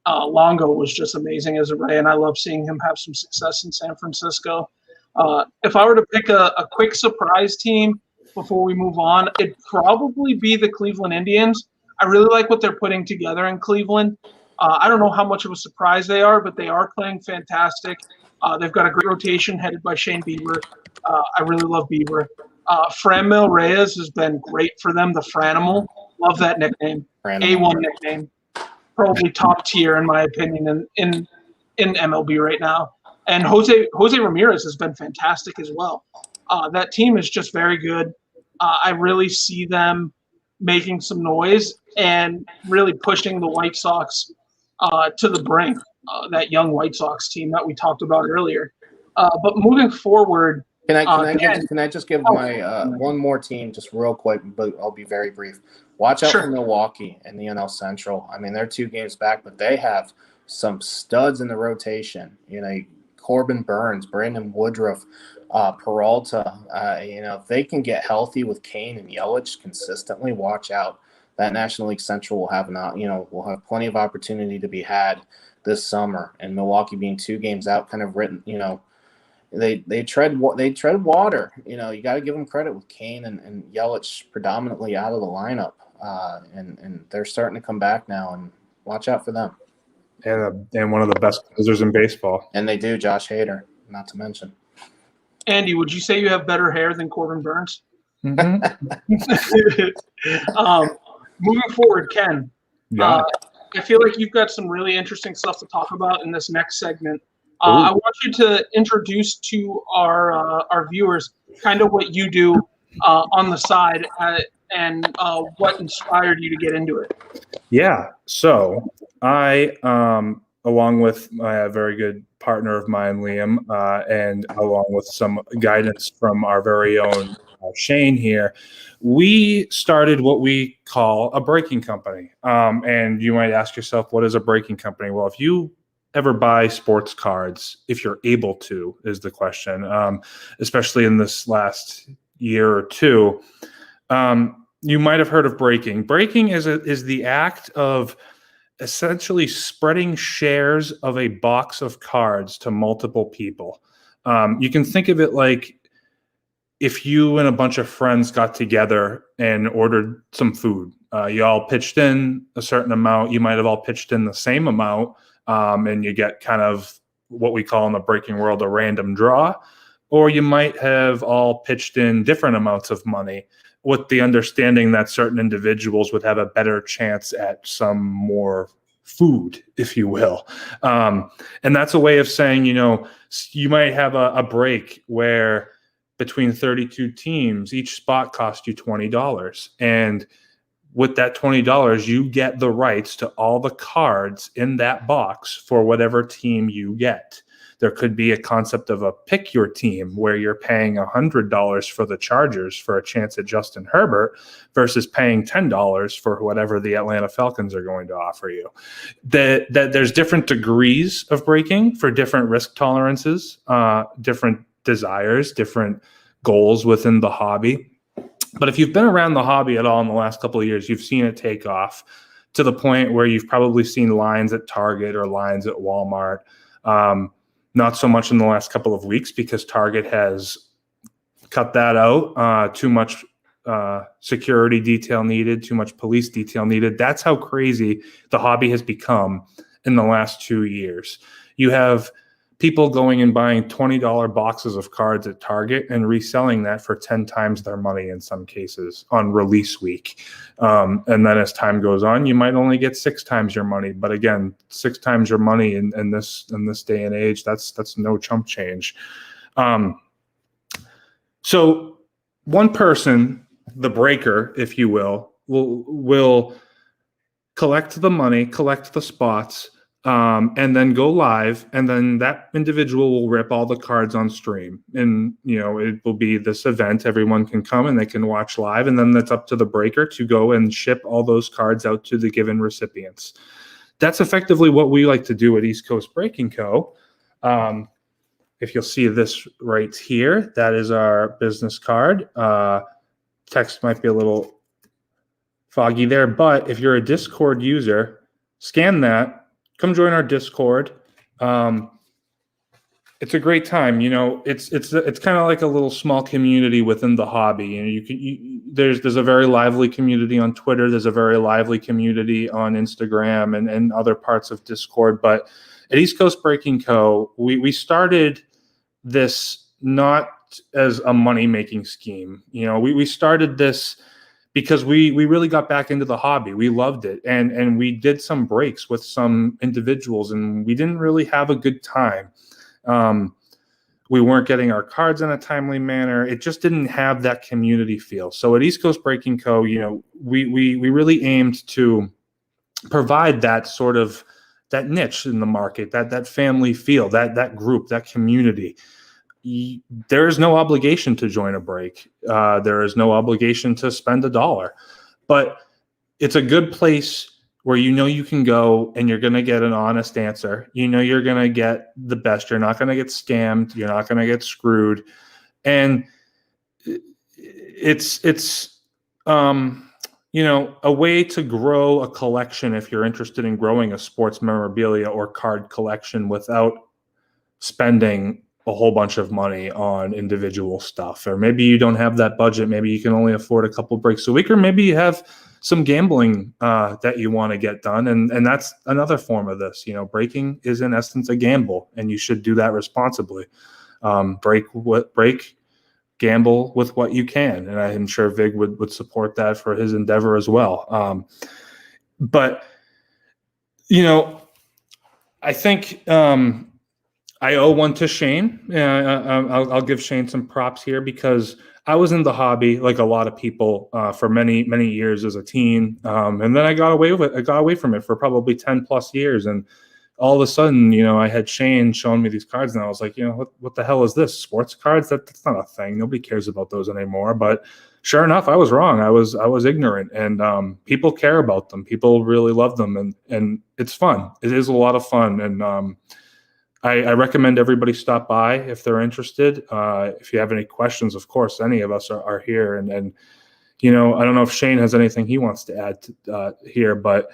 B: Longo was just amazing as a Ray, and I love seeing him have some success in San Francisco. If I were to pick a quick surprise team before we move on, it'd probably be the Cleveland Indians. I really like what they're putting together in Cleveland. I don't know how much of a surprise they are, but they are playing fantastic. They've got a great rotation headed by Shane Bieber. I really love Bieber. Franmil Reyes has been great for them, the Franimal. Love that nickname.
D: Franimal.
B: A1 nickname. Probably top tier, in my opinion, in MLB right now. And Jose Ramirez has been fantastic as well. That team is just very good. I really see them making some noise and really pushing the White Sox to the brink, that young White Sox team that we talked about earlier. But moving forward,
D: Can I just give my one more team just real quick, but I'll be very brief. Watch out for Milwaukee and the NL Central. I mean, they're 2 games back, but they have some studs in the rotation. You know, Corbin Burns, Brandon Woodruff, Peralta. You know, if they can get healthy with Kane and Yelich consistently, watch out. That National League Central will have plenty of opportunity to be had this summer. And Milwaukee being 2 games out, kind of written, you know. They tread water. You know, you got to give them credit with Kane and Yelich predominantly out of the lineup, and they're starting to come back now. And watch out for them.
C: And one of the best closers in baseball.
D: And they do, Josh Hader, not to mention.
B: Andy, would you say you have better hair than Corbin Burns?
C: Mm-hmm.
B: Moving forward, Ken.
C: Yeah.
B: I feel like you've got some really interesting stuff to talk about in this next segment. I want you to introduce to our viewers kind of what you do on the side and what inspired you to get into it.
C: Yeah. So I, along with my very good partner of mine, Liam, and along with some guidance from our very own Shane here, we started what we call a breaking company. And you might ask yourself, what is a breaking company? Well, if you ever buy sports cards, if you're able to, is the question, especially in this last year or 2. You might have heard of breaking. Breaking is the act of essentially spreading shares of a box of cards to multiple people. You can think of it like if you and a bunch of friends got together and ordered some food. You all pitched in a certain amount. You might have all pitched in the same amount. And you get kind of what we call in the breaking world a random draw, or you might have all pitched in different amounts of money with the understanding that certain individuals would have a better chance at some more food, if you will. And that's a way of saying, you know, you might have a break where between 32 teams, each spot costs you $20. And with that $20, you get the rights to all the cards in that box for whatever team you get. There could be a concept of a pick your team where you're paying $100 for the Chargers for a chance at Justin Herbert versus paying $10 for whatever the Atlanta Falcons are going to offer you. That there's different degrees of breaking for different risk tolerances, different desires, different goals within the hobby. But if you've been around the hobby at all in the last couple of years, you've seen it take off to the point where you've probably seen lines at Target or lines at Walmart. Not so much in the last couple of weeks because Target has cut that out. Too much security detail needed, too much police detail needed. That's how crazy the hobby has become in the last 2 years. You have people going and buying $20 boxes of cards at Target and reselling that for 10 times their money in some cases on release week. And then as time goes on, you might only get 6 times your money. But again, 6 times your money in this day and age, that's no chump change. So one person, the breaker, if you will collect the money, collect the spots, and then go live, and then that individual will rip all the cards on stream. And, it will be this event. Everyone can come and they can watch live, and then that's up to the breaker to go and ship all those cards out to the given recipients. That's effectively what we like to do at East Coast Breaking Co. If you'll see this right here, that is our business card. Text might be a little foggy there, but if you're a Discord user, scan that. Come join our Discord. It's a great time. It's kind of like a little small community within the hobby. There's a very lively community on Twitter. There's a very lively community on Instagram and other parts of Discord. But at East Coast Breaking Co., we started this not as a money-making scheme. We started this because we really got back into the hobby. We loved it. And we did some breaks with some individuals, and we didn't really have a good time. We weren't getting our cards in a timely manner. It just didn't have that community feel. So at East Coast Breaking Co., we really aimed to provide that sort of that niche in the market, that family feel, that group, that community. There is no obligation to join a break. There is no obligation to spend $1, but it's a good place where you can go and you're going to get an honest answer. You're going to get the best. You're not going to get scammed. You're not going to get screwed. And it's a way to grow a collection if you're interested in growing a sports memorabilia or card collection without spending a whole bunch of money on individual stuff. Or maybe you don't have that budget. Maybe you can only afford a couple breaks a week, or maybe you have some gambling that you want to get done. And that's another form of this. Breaking is in essence a gamble, and you should do that responsibly. Break, gamble with what you can. And I'm sure Vig would support that for his endeavor as well. But I think I owe one to Shane. I'll give Shane some props here because I was in the hobby like a lot of people for many, many years as a teen. And then I got away with it. I got away from it for probably 10 plus years. And all of a sudden, I had Shane showing me these cards, and I was like, what the hell is this? Sports cards? That's not a thing. Nobody cares about those anymore. But sure enough, I was wrong. I was ignorant, and people care about them. People really love them, and it's fun. It is a lot of fun, and I recommend everybody stop by if they're interested. If you have any questions, of course, any of us are here. And I don't know if Shane has anything he wants to add to, here, but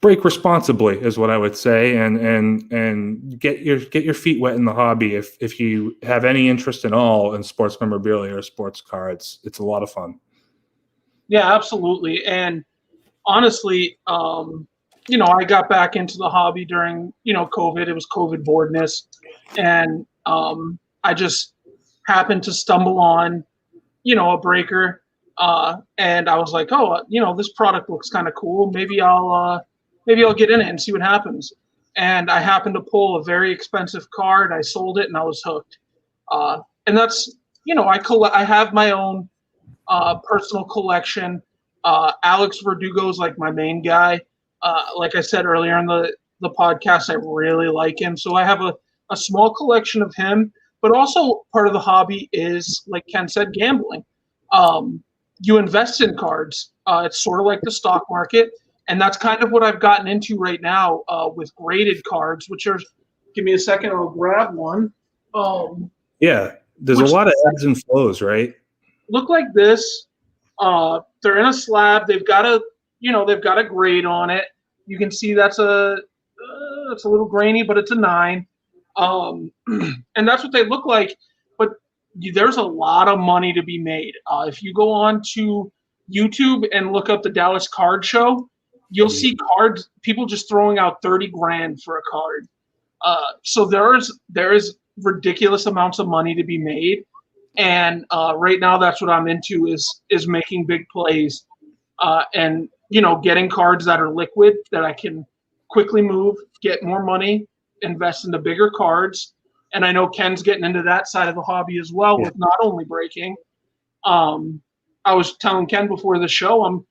C: break responsibly is what I would say, and get your feet wet in the hobby. If you have any interest at all in sports memorabilia or sports cards, it's a lot of fun.
B: Yeah, absolutely. And honestly, I got back into the hobby during, COVID. It was COVID boredness. And I just happened to stumble on, a breaker. And I was like, oh, this product looks kind of cool. Maybe I'll get in it and see what happens. And I happened to pull a very expensive card. I sold it and I was hooked. And that's, I have my own personal collection. Alex Verdugo is like my main guy. Like I said earlier the podcast. I really like him. So I have a small collection of him, but also part of the hobby is, like Ken said, gambling. You invest in cards. It's sort of like the stock market. And that's kind of what I've gotten into right now with graded cards, which are, give me a second, I'll grab one.
C: Yeah, there's a lot of ebbs and flows, right?
B: Look like this. They're in a slab. They've got a grade on it. You can see that's it's a little grainy, but it's a 9. And that's what they look like. But there's a lot of money to be made. If you go on to YouTube and look up the Dallas Card Show, you'll see cards, people just throwing out 30 grand for a card. So there is ridiculous amounts of money to be made. And right now, that's what I'm into is making big plays, and getting cards that are liquid that I can quickly move, get more money, invest into bigger cards. And I know Ken's getting into that side of the hobby as well, with not only breaking. I was telling Ken before the show,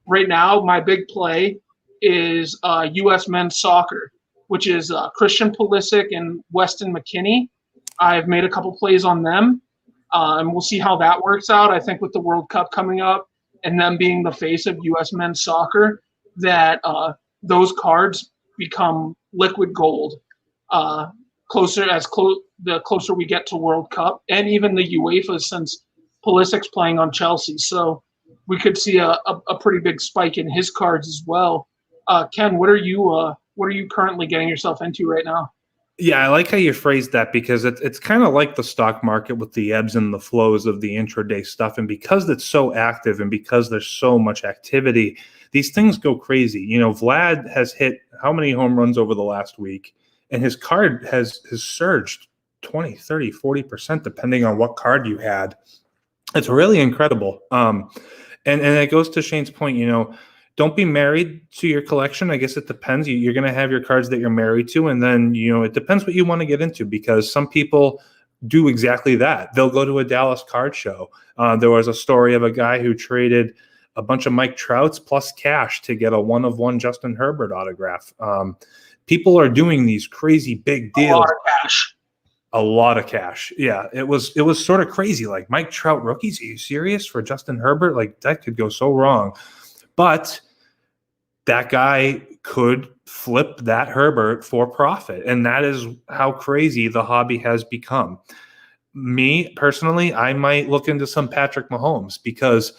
B: right now my big play is U.S. men's soccer, which is Christian Pulisic and Weston McKennie. I've made a couple plays on them. And we'll see how that works out. I think with the World Cup coming up and them being the face of U.S. men's soccer, that those cards become liquid gold the closer we get to World Cup, and even the UEFA, since Pulisic's playing on Chelsea. So we could see a pretty big spike in his cards as well. Ken, what are you currently getting yourself into right now?
C: Yeah, I like how you phrased that, because it's kind of like the stock market with the ebbs and the flows of the intraday stuff. And because it's so active and because there's so much activity, these things go crazy. Vlad has hit how many home runs over the last week, and his card has surged 20, 30, 40%, depending on what card you had. It's really incredible. And it goes to Shane's point, don't be married to your collection. I guess it depends. You're going to have your cards that you're married to, and then, it depends what you want to get into, because some people do exactly that. They'll go to a Dallas card show. There was a story of a guy who traded a bunch of Mike Trouts plus cash to get a 1-of-1 Justin Herbert autograph. People are doing these crazy big deals.
B: A lot of cash.
C: A lot of cash. Yeah, it was sort of crazy. Like, Mike Trout rookies, are you serious, for Justin Herbert? Like, that could go so wrong. But that guy could flip that Herbert for profit. And that is how crazy the hobby has become. Me, personally, I might look into some Patrick Mahomes, because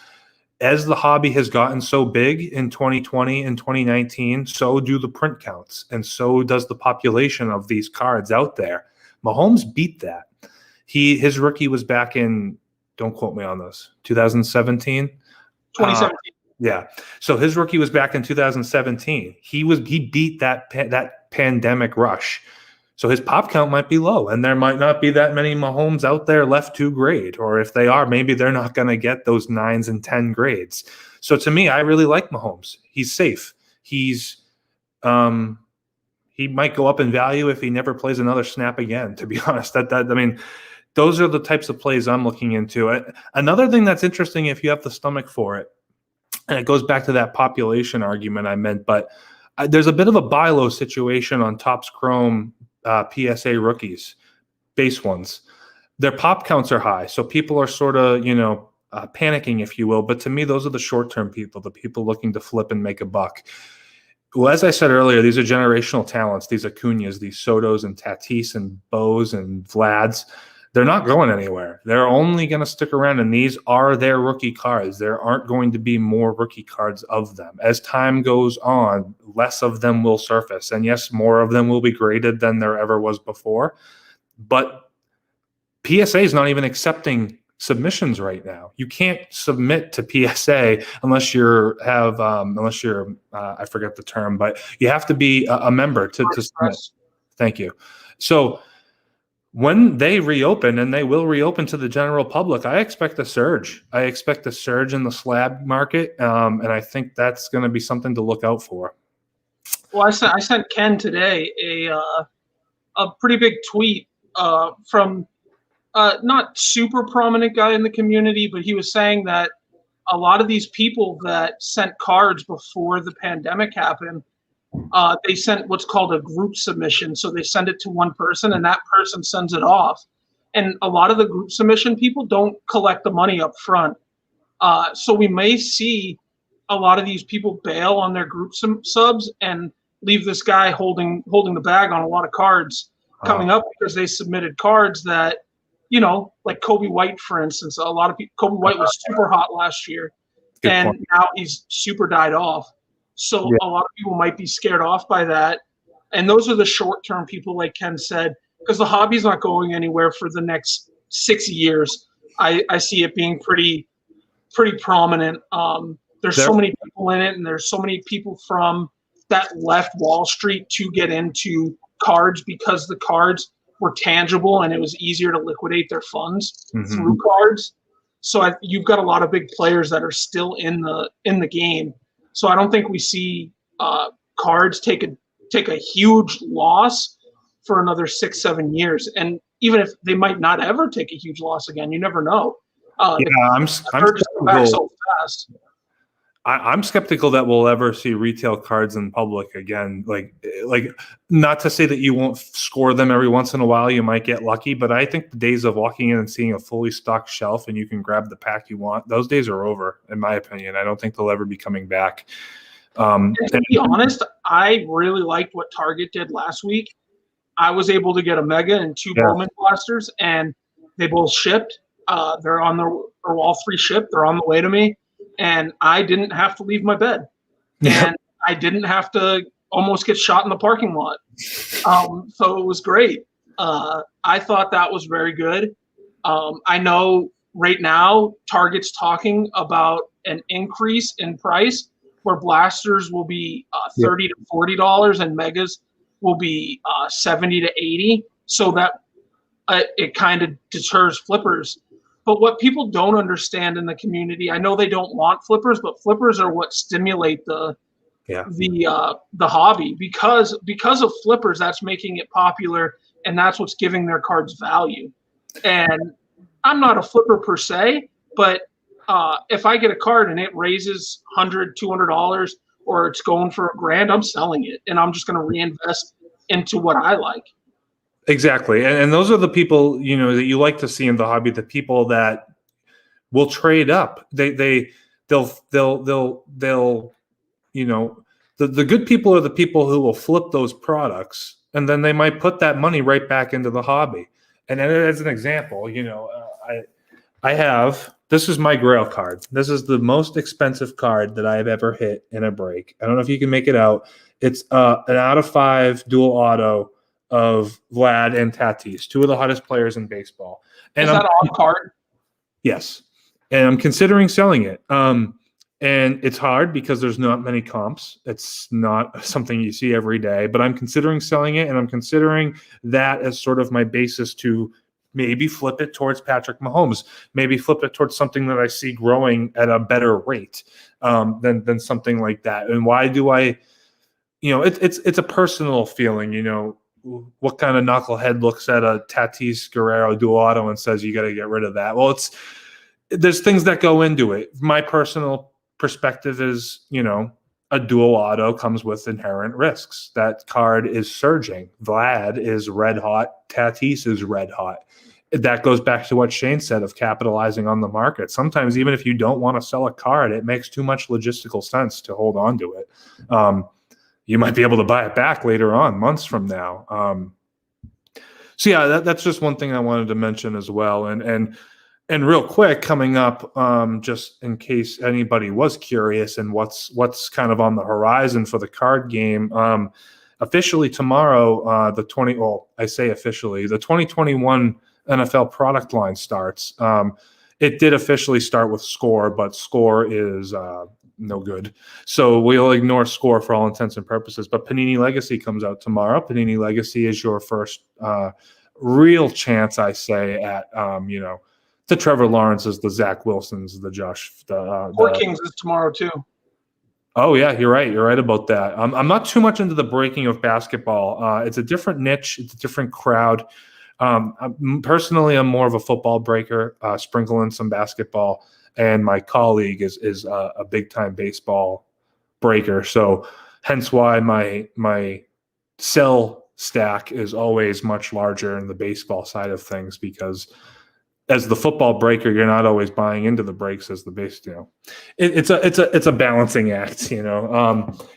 C: as the hobby has gotten so big in 2020 and 2019, so do the print counts, and so does the population of these cards out there. Mahomes beat that. His rookie was back in, don't quote me on this, 2017?
B: 2017.
C: Yeah. So his rookie was back in 2017. He beat that pandemic rush. So his pop count might be low, and there might not be that many Mahomes out there left to grade. Or if they are, maybe they're not going to get those 9s and 10 grades. So to me, I really like Mahomes. He's safe. He might go up in value if he never plays another snap again, to be honest. Those are the types of plays I'm looking into. Another thing that's interesting, if you have the stomach for it, and it goes back to that population argument I meant, but there's a bit of a buy low situation on Topps Chrome PSA rookies, base ones. Their pop counts are high, so people are sort of, panicking, if you will. But to me, those are the short-term people, the people looking to flip and make a buck. Well, as I said earlier, these are generational talents. These Acuñas, these Sotos and Tatis and Bos and Vlads. They're not going anywhere. They're only going to stick around, and these are their rookie cards. There aren't going to be more rookie cards of them. As time goes on, less of them will surface. And yes, more of them will be graded than there ever was before. But PSA is not even accepting submissions right now. You can't submit to PSA unless you're I forget the term, but you have to be a member to submit. Thank you. So when they reopen, and they will reopen to the general public, I expect a surge. I expect a surge in the slab market, and I think that's going to be something to look out for.
B: Well, I sent Ken today a pretty big tweet from not super prominent guy in the community, but he was saying that a lot of these people that sent cards before the pandemic happened they sent what's called a group submission. So they send it to one person, and that person sends it off. And a lot of the group submission people don't collect the money up front. So we may see a lot of these people bail on their group subs and leave this guy holding the bag on a lot of cards coming up because they submitted cards that, like Kobe White, for instance. A lot of people, Kobe White was super hot last year, and now he's super died off. So a lot of people might be scared off by that. And those are the short-term people, like Ken said, because the hobby's not going anywhere for the next 6 years. I see it being pretty prominent. There's so many people in it, and there's so many people from that left Wall Street to get into cards because the cards were tangible and it was easier to liquidate their funds through cards. So you've got a lot of big players that are still in the game. So I don't think we see cards take a huge loss for another 6-7 years. And even if they might not ever take a huge loss again, you never know.
C: I'm
B: back so fast.
C: I'm skeptical that we'll ever see retail cards in public again. Like, not to say that you won't score them every once in a while. You might get lucky, but I think the days of walking in and seeing a fully stocked shelf and you can grab the pack you want, those days are over, in my opinion. I don't think they'll ever be coming back. And
B: to be honest, I really liked what Target did last week. I was able to get a Mega and 2 Bowman blasters, and they both shipped. They're all 3 shipped. They're on the way to me. And I didn't have to leave my bed. And I didn't have to almost get shot in the parking lot. So it was great. I thought that was very good. I know right now Target's talking about an increase in price where blasters will be $30 to $40 and Megas will be $70 to $80. So that it kind of deters flippers. But what people don't understand in the community, I know they don't want flippers, but flippers are what stimulate the hobby because of flippers. That's making it popular, and that's what's giving their cards value. And I'm not a flipper per se, but if I get a card and it raises $100, $200, or it's going for $1,000, I'm selling it, and I'm just going to reinvest into what I like.
C: Exactly. And those are the people, that you like to see in the hobby, the people that will trade up. They'll the good people are the people who will flip those products, and then they might put that money right back into the hobby. And as an example, I have, this is my Grail card. This is the most expensive card that I have ever hit in a break. I don't know if you can make it out. It's an out of 5 dual auto of Vlad and Tatis, 2 of the hottest players in baseball. And
B: is that on card?
C: Yes. And I'm considering selling it. And it's hard because there's not many comps. It's not something you see every day, but I'm considering selling it, and I'm considering that as sort of my basis to maybe flip it towards Patrick Mahomes, maybe flip it towards something that I see growing at a better rate than something like that. And why do I, it's a personal feeling, what kind of knucklehead looks at a Tatis Guerrero dual auto and says you got to get rid of that? Well, there's things that go into it. My personal perspective is, a dual auto comes with inherent risks. That card is surging. Vlad is red hot. Tatis is red hot. That goes back to what Shane said of capitalizing on the market. Sometimes even if you don't want to sell a card, it makes too much logistical sense to hold on to it. You might be able to buy it back later on, months from now. So yeah, that's just one thing I wanted to mention as well. And real quick, coming up, just in case anybody was curious and what's kind of on the horizon for the card game. Officially tomorrow, the 2021 NFL product line starts. It did officially start with Score, but Score is no good. So we'll ignore Score for all intents and purposes. But Panini Legacy comes out tomorrow. Panini Legacy is your first real chance, I say, at the Trevor Lawrences, the Zach Wilsons, the Josh.
B: Four Kings is tomorrow too.
C: Oh yeah, you're right. You're right about that. I'm not too much into the breaking of basketball. It's a different niche. It's a different crowd. Personally, I'm more of a football breaker, sprinkle in some basketball. And my colleague is a big time baseball breaker. So hence why my sell stack is always much larger in the baseball side of things, because as the football breaker, you're not always buying into the breaks as the base. It's a balancing act,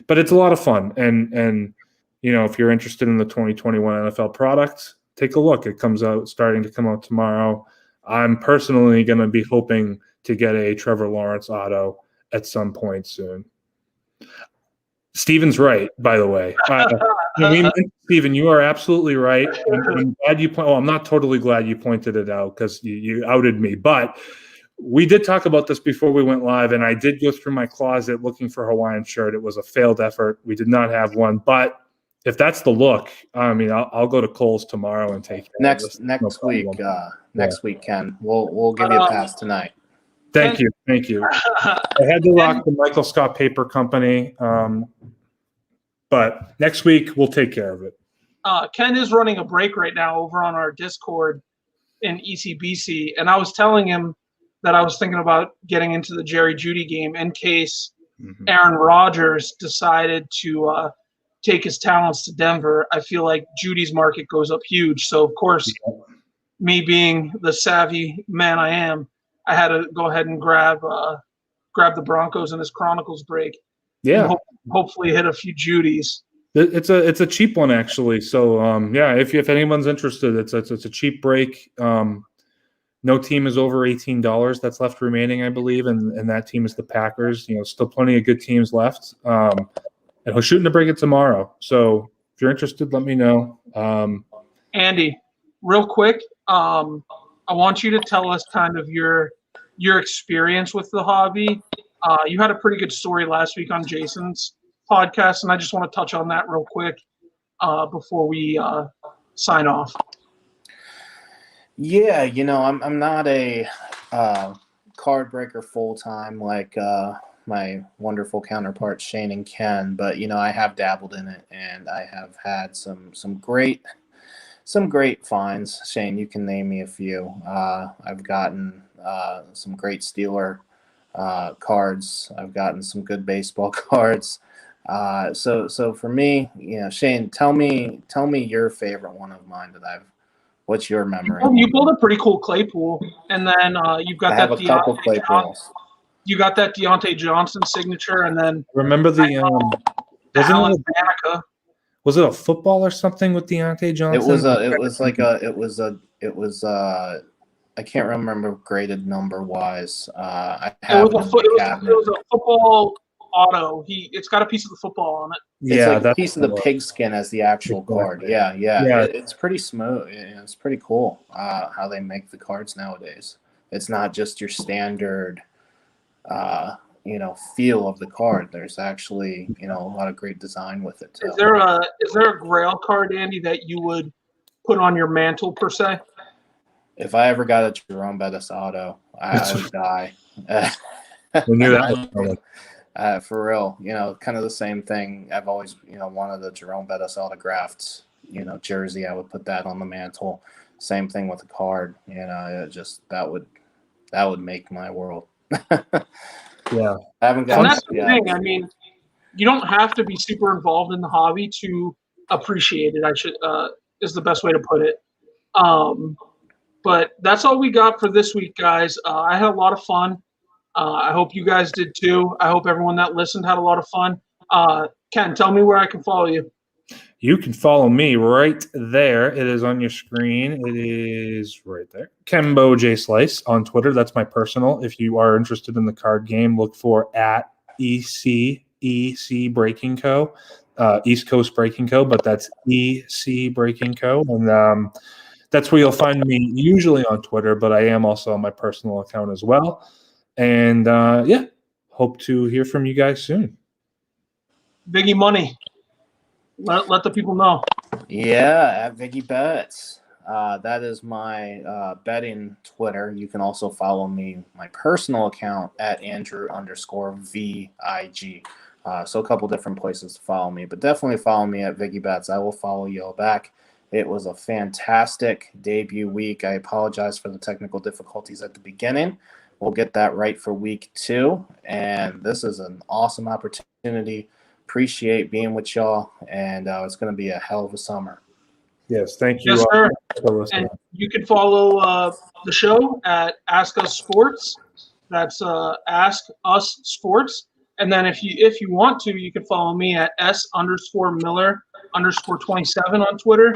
C: but it's a lot of fun. And if you're interested in the 2021 NFL product, take a look. It starting to come out tomorrow. I'm personally going to be hoping to get a Trevor Lawrence auto at some point soon. Steven's right, by the way. Steven, you are absolutely right. I'm glad you I'm not totally glad you pointed it out, because you outed me. But we did talk about this before we went live, and I did go through my closet looking for a Hawaiian shirt. It was a failed effort. We did not have one. But if that's the look, I'll go to Kohl's tomorrow and take it.
D: Next week, Ken. We'll give you a pass tonight.
C: Thank you. I had to rock the Michael Scott Paper Company, but next week we'll take care of it.
B: Ken is running a break right now over on our Discord in ECBC, and I was telling him that I was thinking about getting into the Jerry Jeudy game in case Aaron Rodgers decided to take his talents to Denver. I feel like Judy's market goes up huge. So, of course, me being the savvy man I am, I had to go ahead and grab the Broncos in his Chronicles break.
C: Yeah.
B: Hopefully hit a few Judys.
C: It's a cheap one, actually. So, if anyone's interested, it's a cheap break. No team is over $18 that's left remaining, I believe, and that team is the Packers. Still plenty of good teams left. And we're shooting to break it tomorrow. So if you're interested, let me know.
B: Andy, real quick, I want you to tell us kind of your experience with the hobby. You had a pretty good story last week on Jason's podcast, and I just want to touch on that real quick before we sign off.
D: Yeah, I'm not a card breaker full time like my wonderful counterparts Shane and Ken, but I have dabbled in it, and I have had some great finds. Shane, you can name me a few. I've gotten some great Steeler cards. I've gotten some good baseball cards. So for me, Shane, tell me your favorite one of mine what's your memory?
B: You build a pretty cool Claypool, and then you've got that
D: Claypools.
B: You got that Deontay Johnson signature, and then
C: remember was it a football or something with Deontay Johnson?
D: It was I can't remember graded number wise.
B: It was a football auto. It's got a piece of the football on it.
D: It's a piece of the pigskin as the actual card. Yeah. It's pretty smooth. It's pretty cool how they make the cards nowadays. It's not just your standard, feel of the card. There's actually, a lot of great design with it too.
B: Is there a Grail card, Andy, that you would put on your mantle per se?
D: If I ever got a Jerome Bettis auto, I would die.
C: We knew that was coming.
D: For real, kind of the same thing. I've always, wanted the Jerome Bettis autographed, jersey. I would put that on the mantle. Same thing with the card. That would make my world.
C: Yeah,
D: I haven't got.
B: And that's the thing. I mean, you don't have to be super involved in the hobby to appreciate it. Is the best way to put it. But that's all we got for this week, guys. I had a lot of fun. I hope you guys did too. I hope everyone that listened had a lot of fun. Ken, tell me where I can follow you.
C: You can follow me right there. It is on your screen. It is right there. Kembo J Slice on Twitter. That's my personal. If you are interested in the card game, look for at EC Breaking Co. East Coast Breaking Co. But that's EC Breaking Co. And that's where you'll find me usually on Twitter, but I am also on my personal account as well. And hope to hear from you guys soon.
B: Biggie Money. Let the people know.
D: Yeah, at Viggy Bets. That is my betting Twitter. You can also follow me, my personal account, at Andrew_VIG. So a couple different places to follow me, but definitely follow me at Viggy Bets. I will follow you all back. It was a fantastic debut week. I apologize for the technical difficulties at the beginning. We'll get that right for week 2. And this is an awesome opportunity appreciate being with y'all, and it's going to be a hell of a summer.
C: Yes, thank you.
B: Yes, sir.
C: For listening.
B: And you can follow the show at Ask Us Sports. That's Ask Us Sports. And then if you want to, you can follow me at S_Miller_27 on Twitter.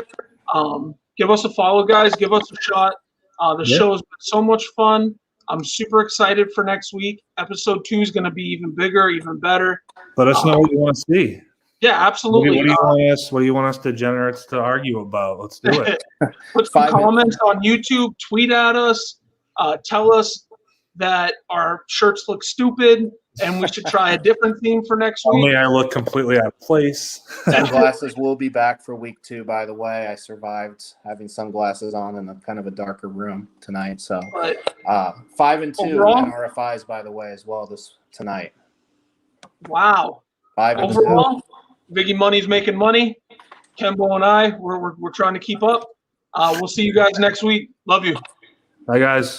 B: Give us a follow, guys. Give us a shot. The show has been so much fun. I'm super excited for next week. Episode 2 is going to be even bigger, even better.
C: Let us know what you want to see.
B: Yeah, absolutely.
C: What do you want us degenerates to argue about? Let's do it.
B: Put some comments on YouTube. Tweet at us. Tell us that our shirts look stupid and we should try a different theme for next week.
C: Only I look completely out of place.
D: Sunglasses will be back for week 2, by the way. I survived having sunglasses on in a kind of a darker room tonight. So 5 and 2
B: overall,
D: NRFIs, by the way, as well tonight.
B: Wow.
D: 5 and 2.
B: Overall, Biggie Money's making money. Kembo and I, we're trying to keep up. We'll see you guys next week. Love you.
C: Bye, guys.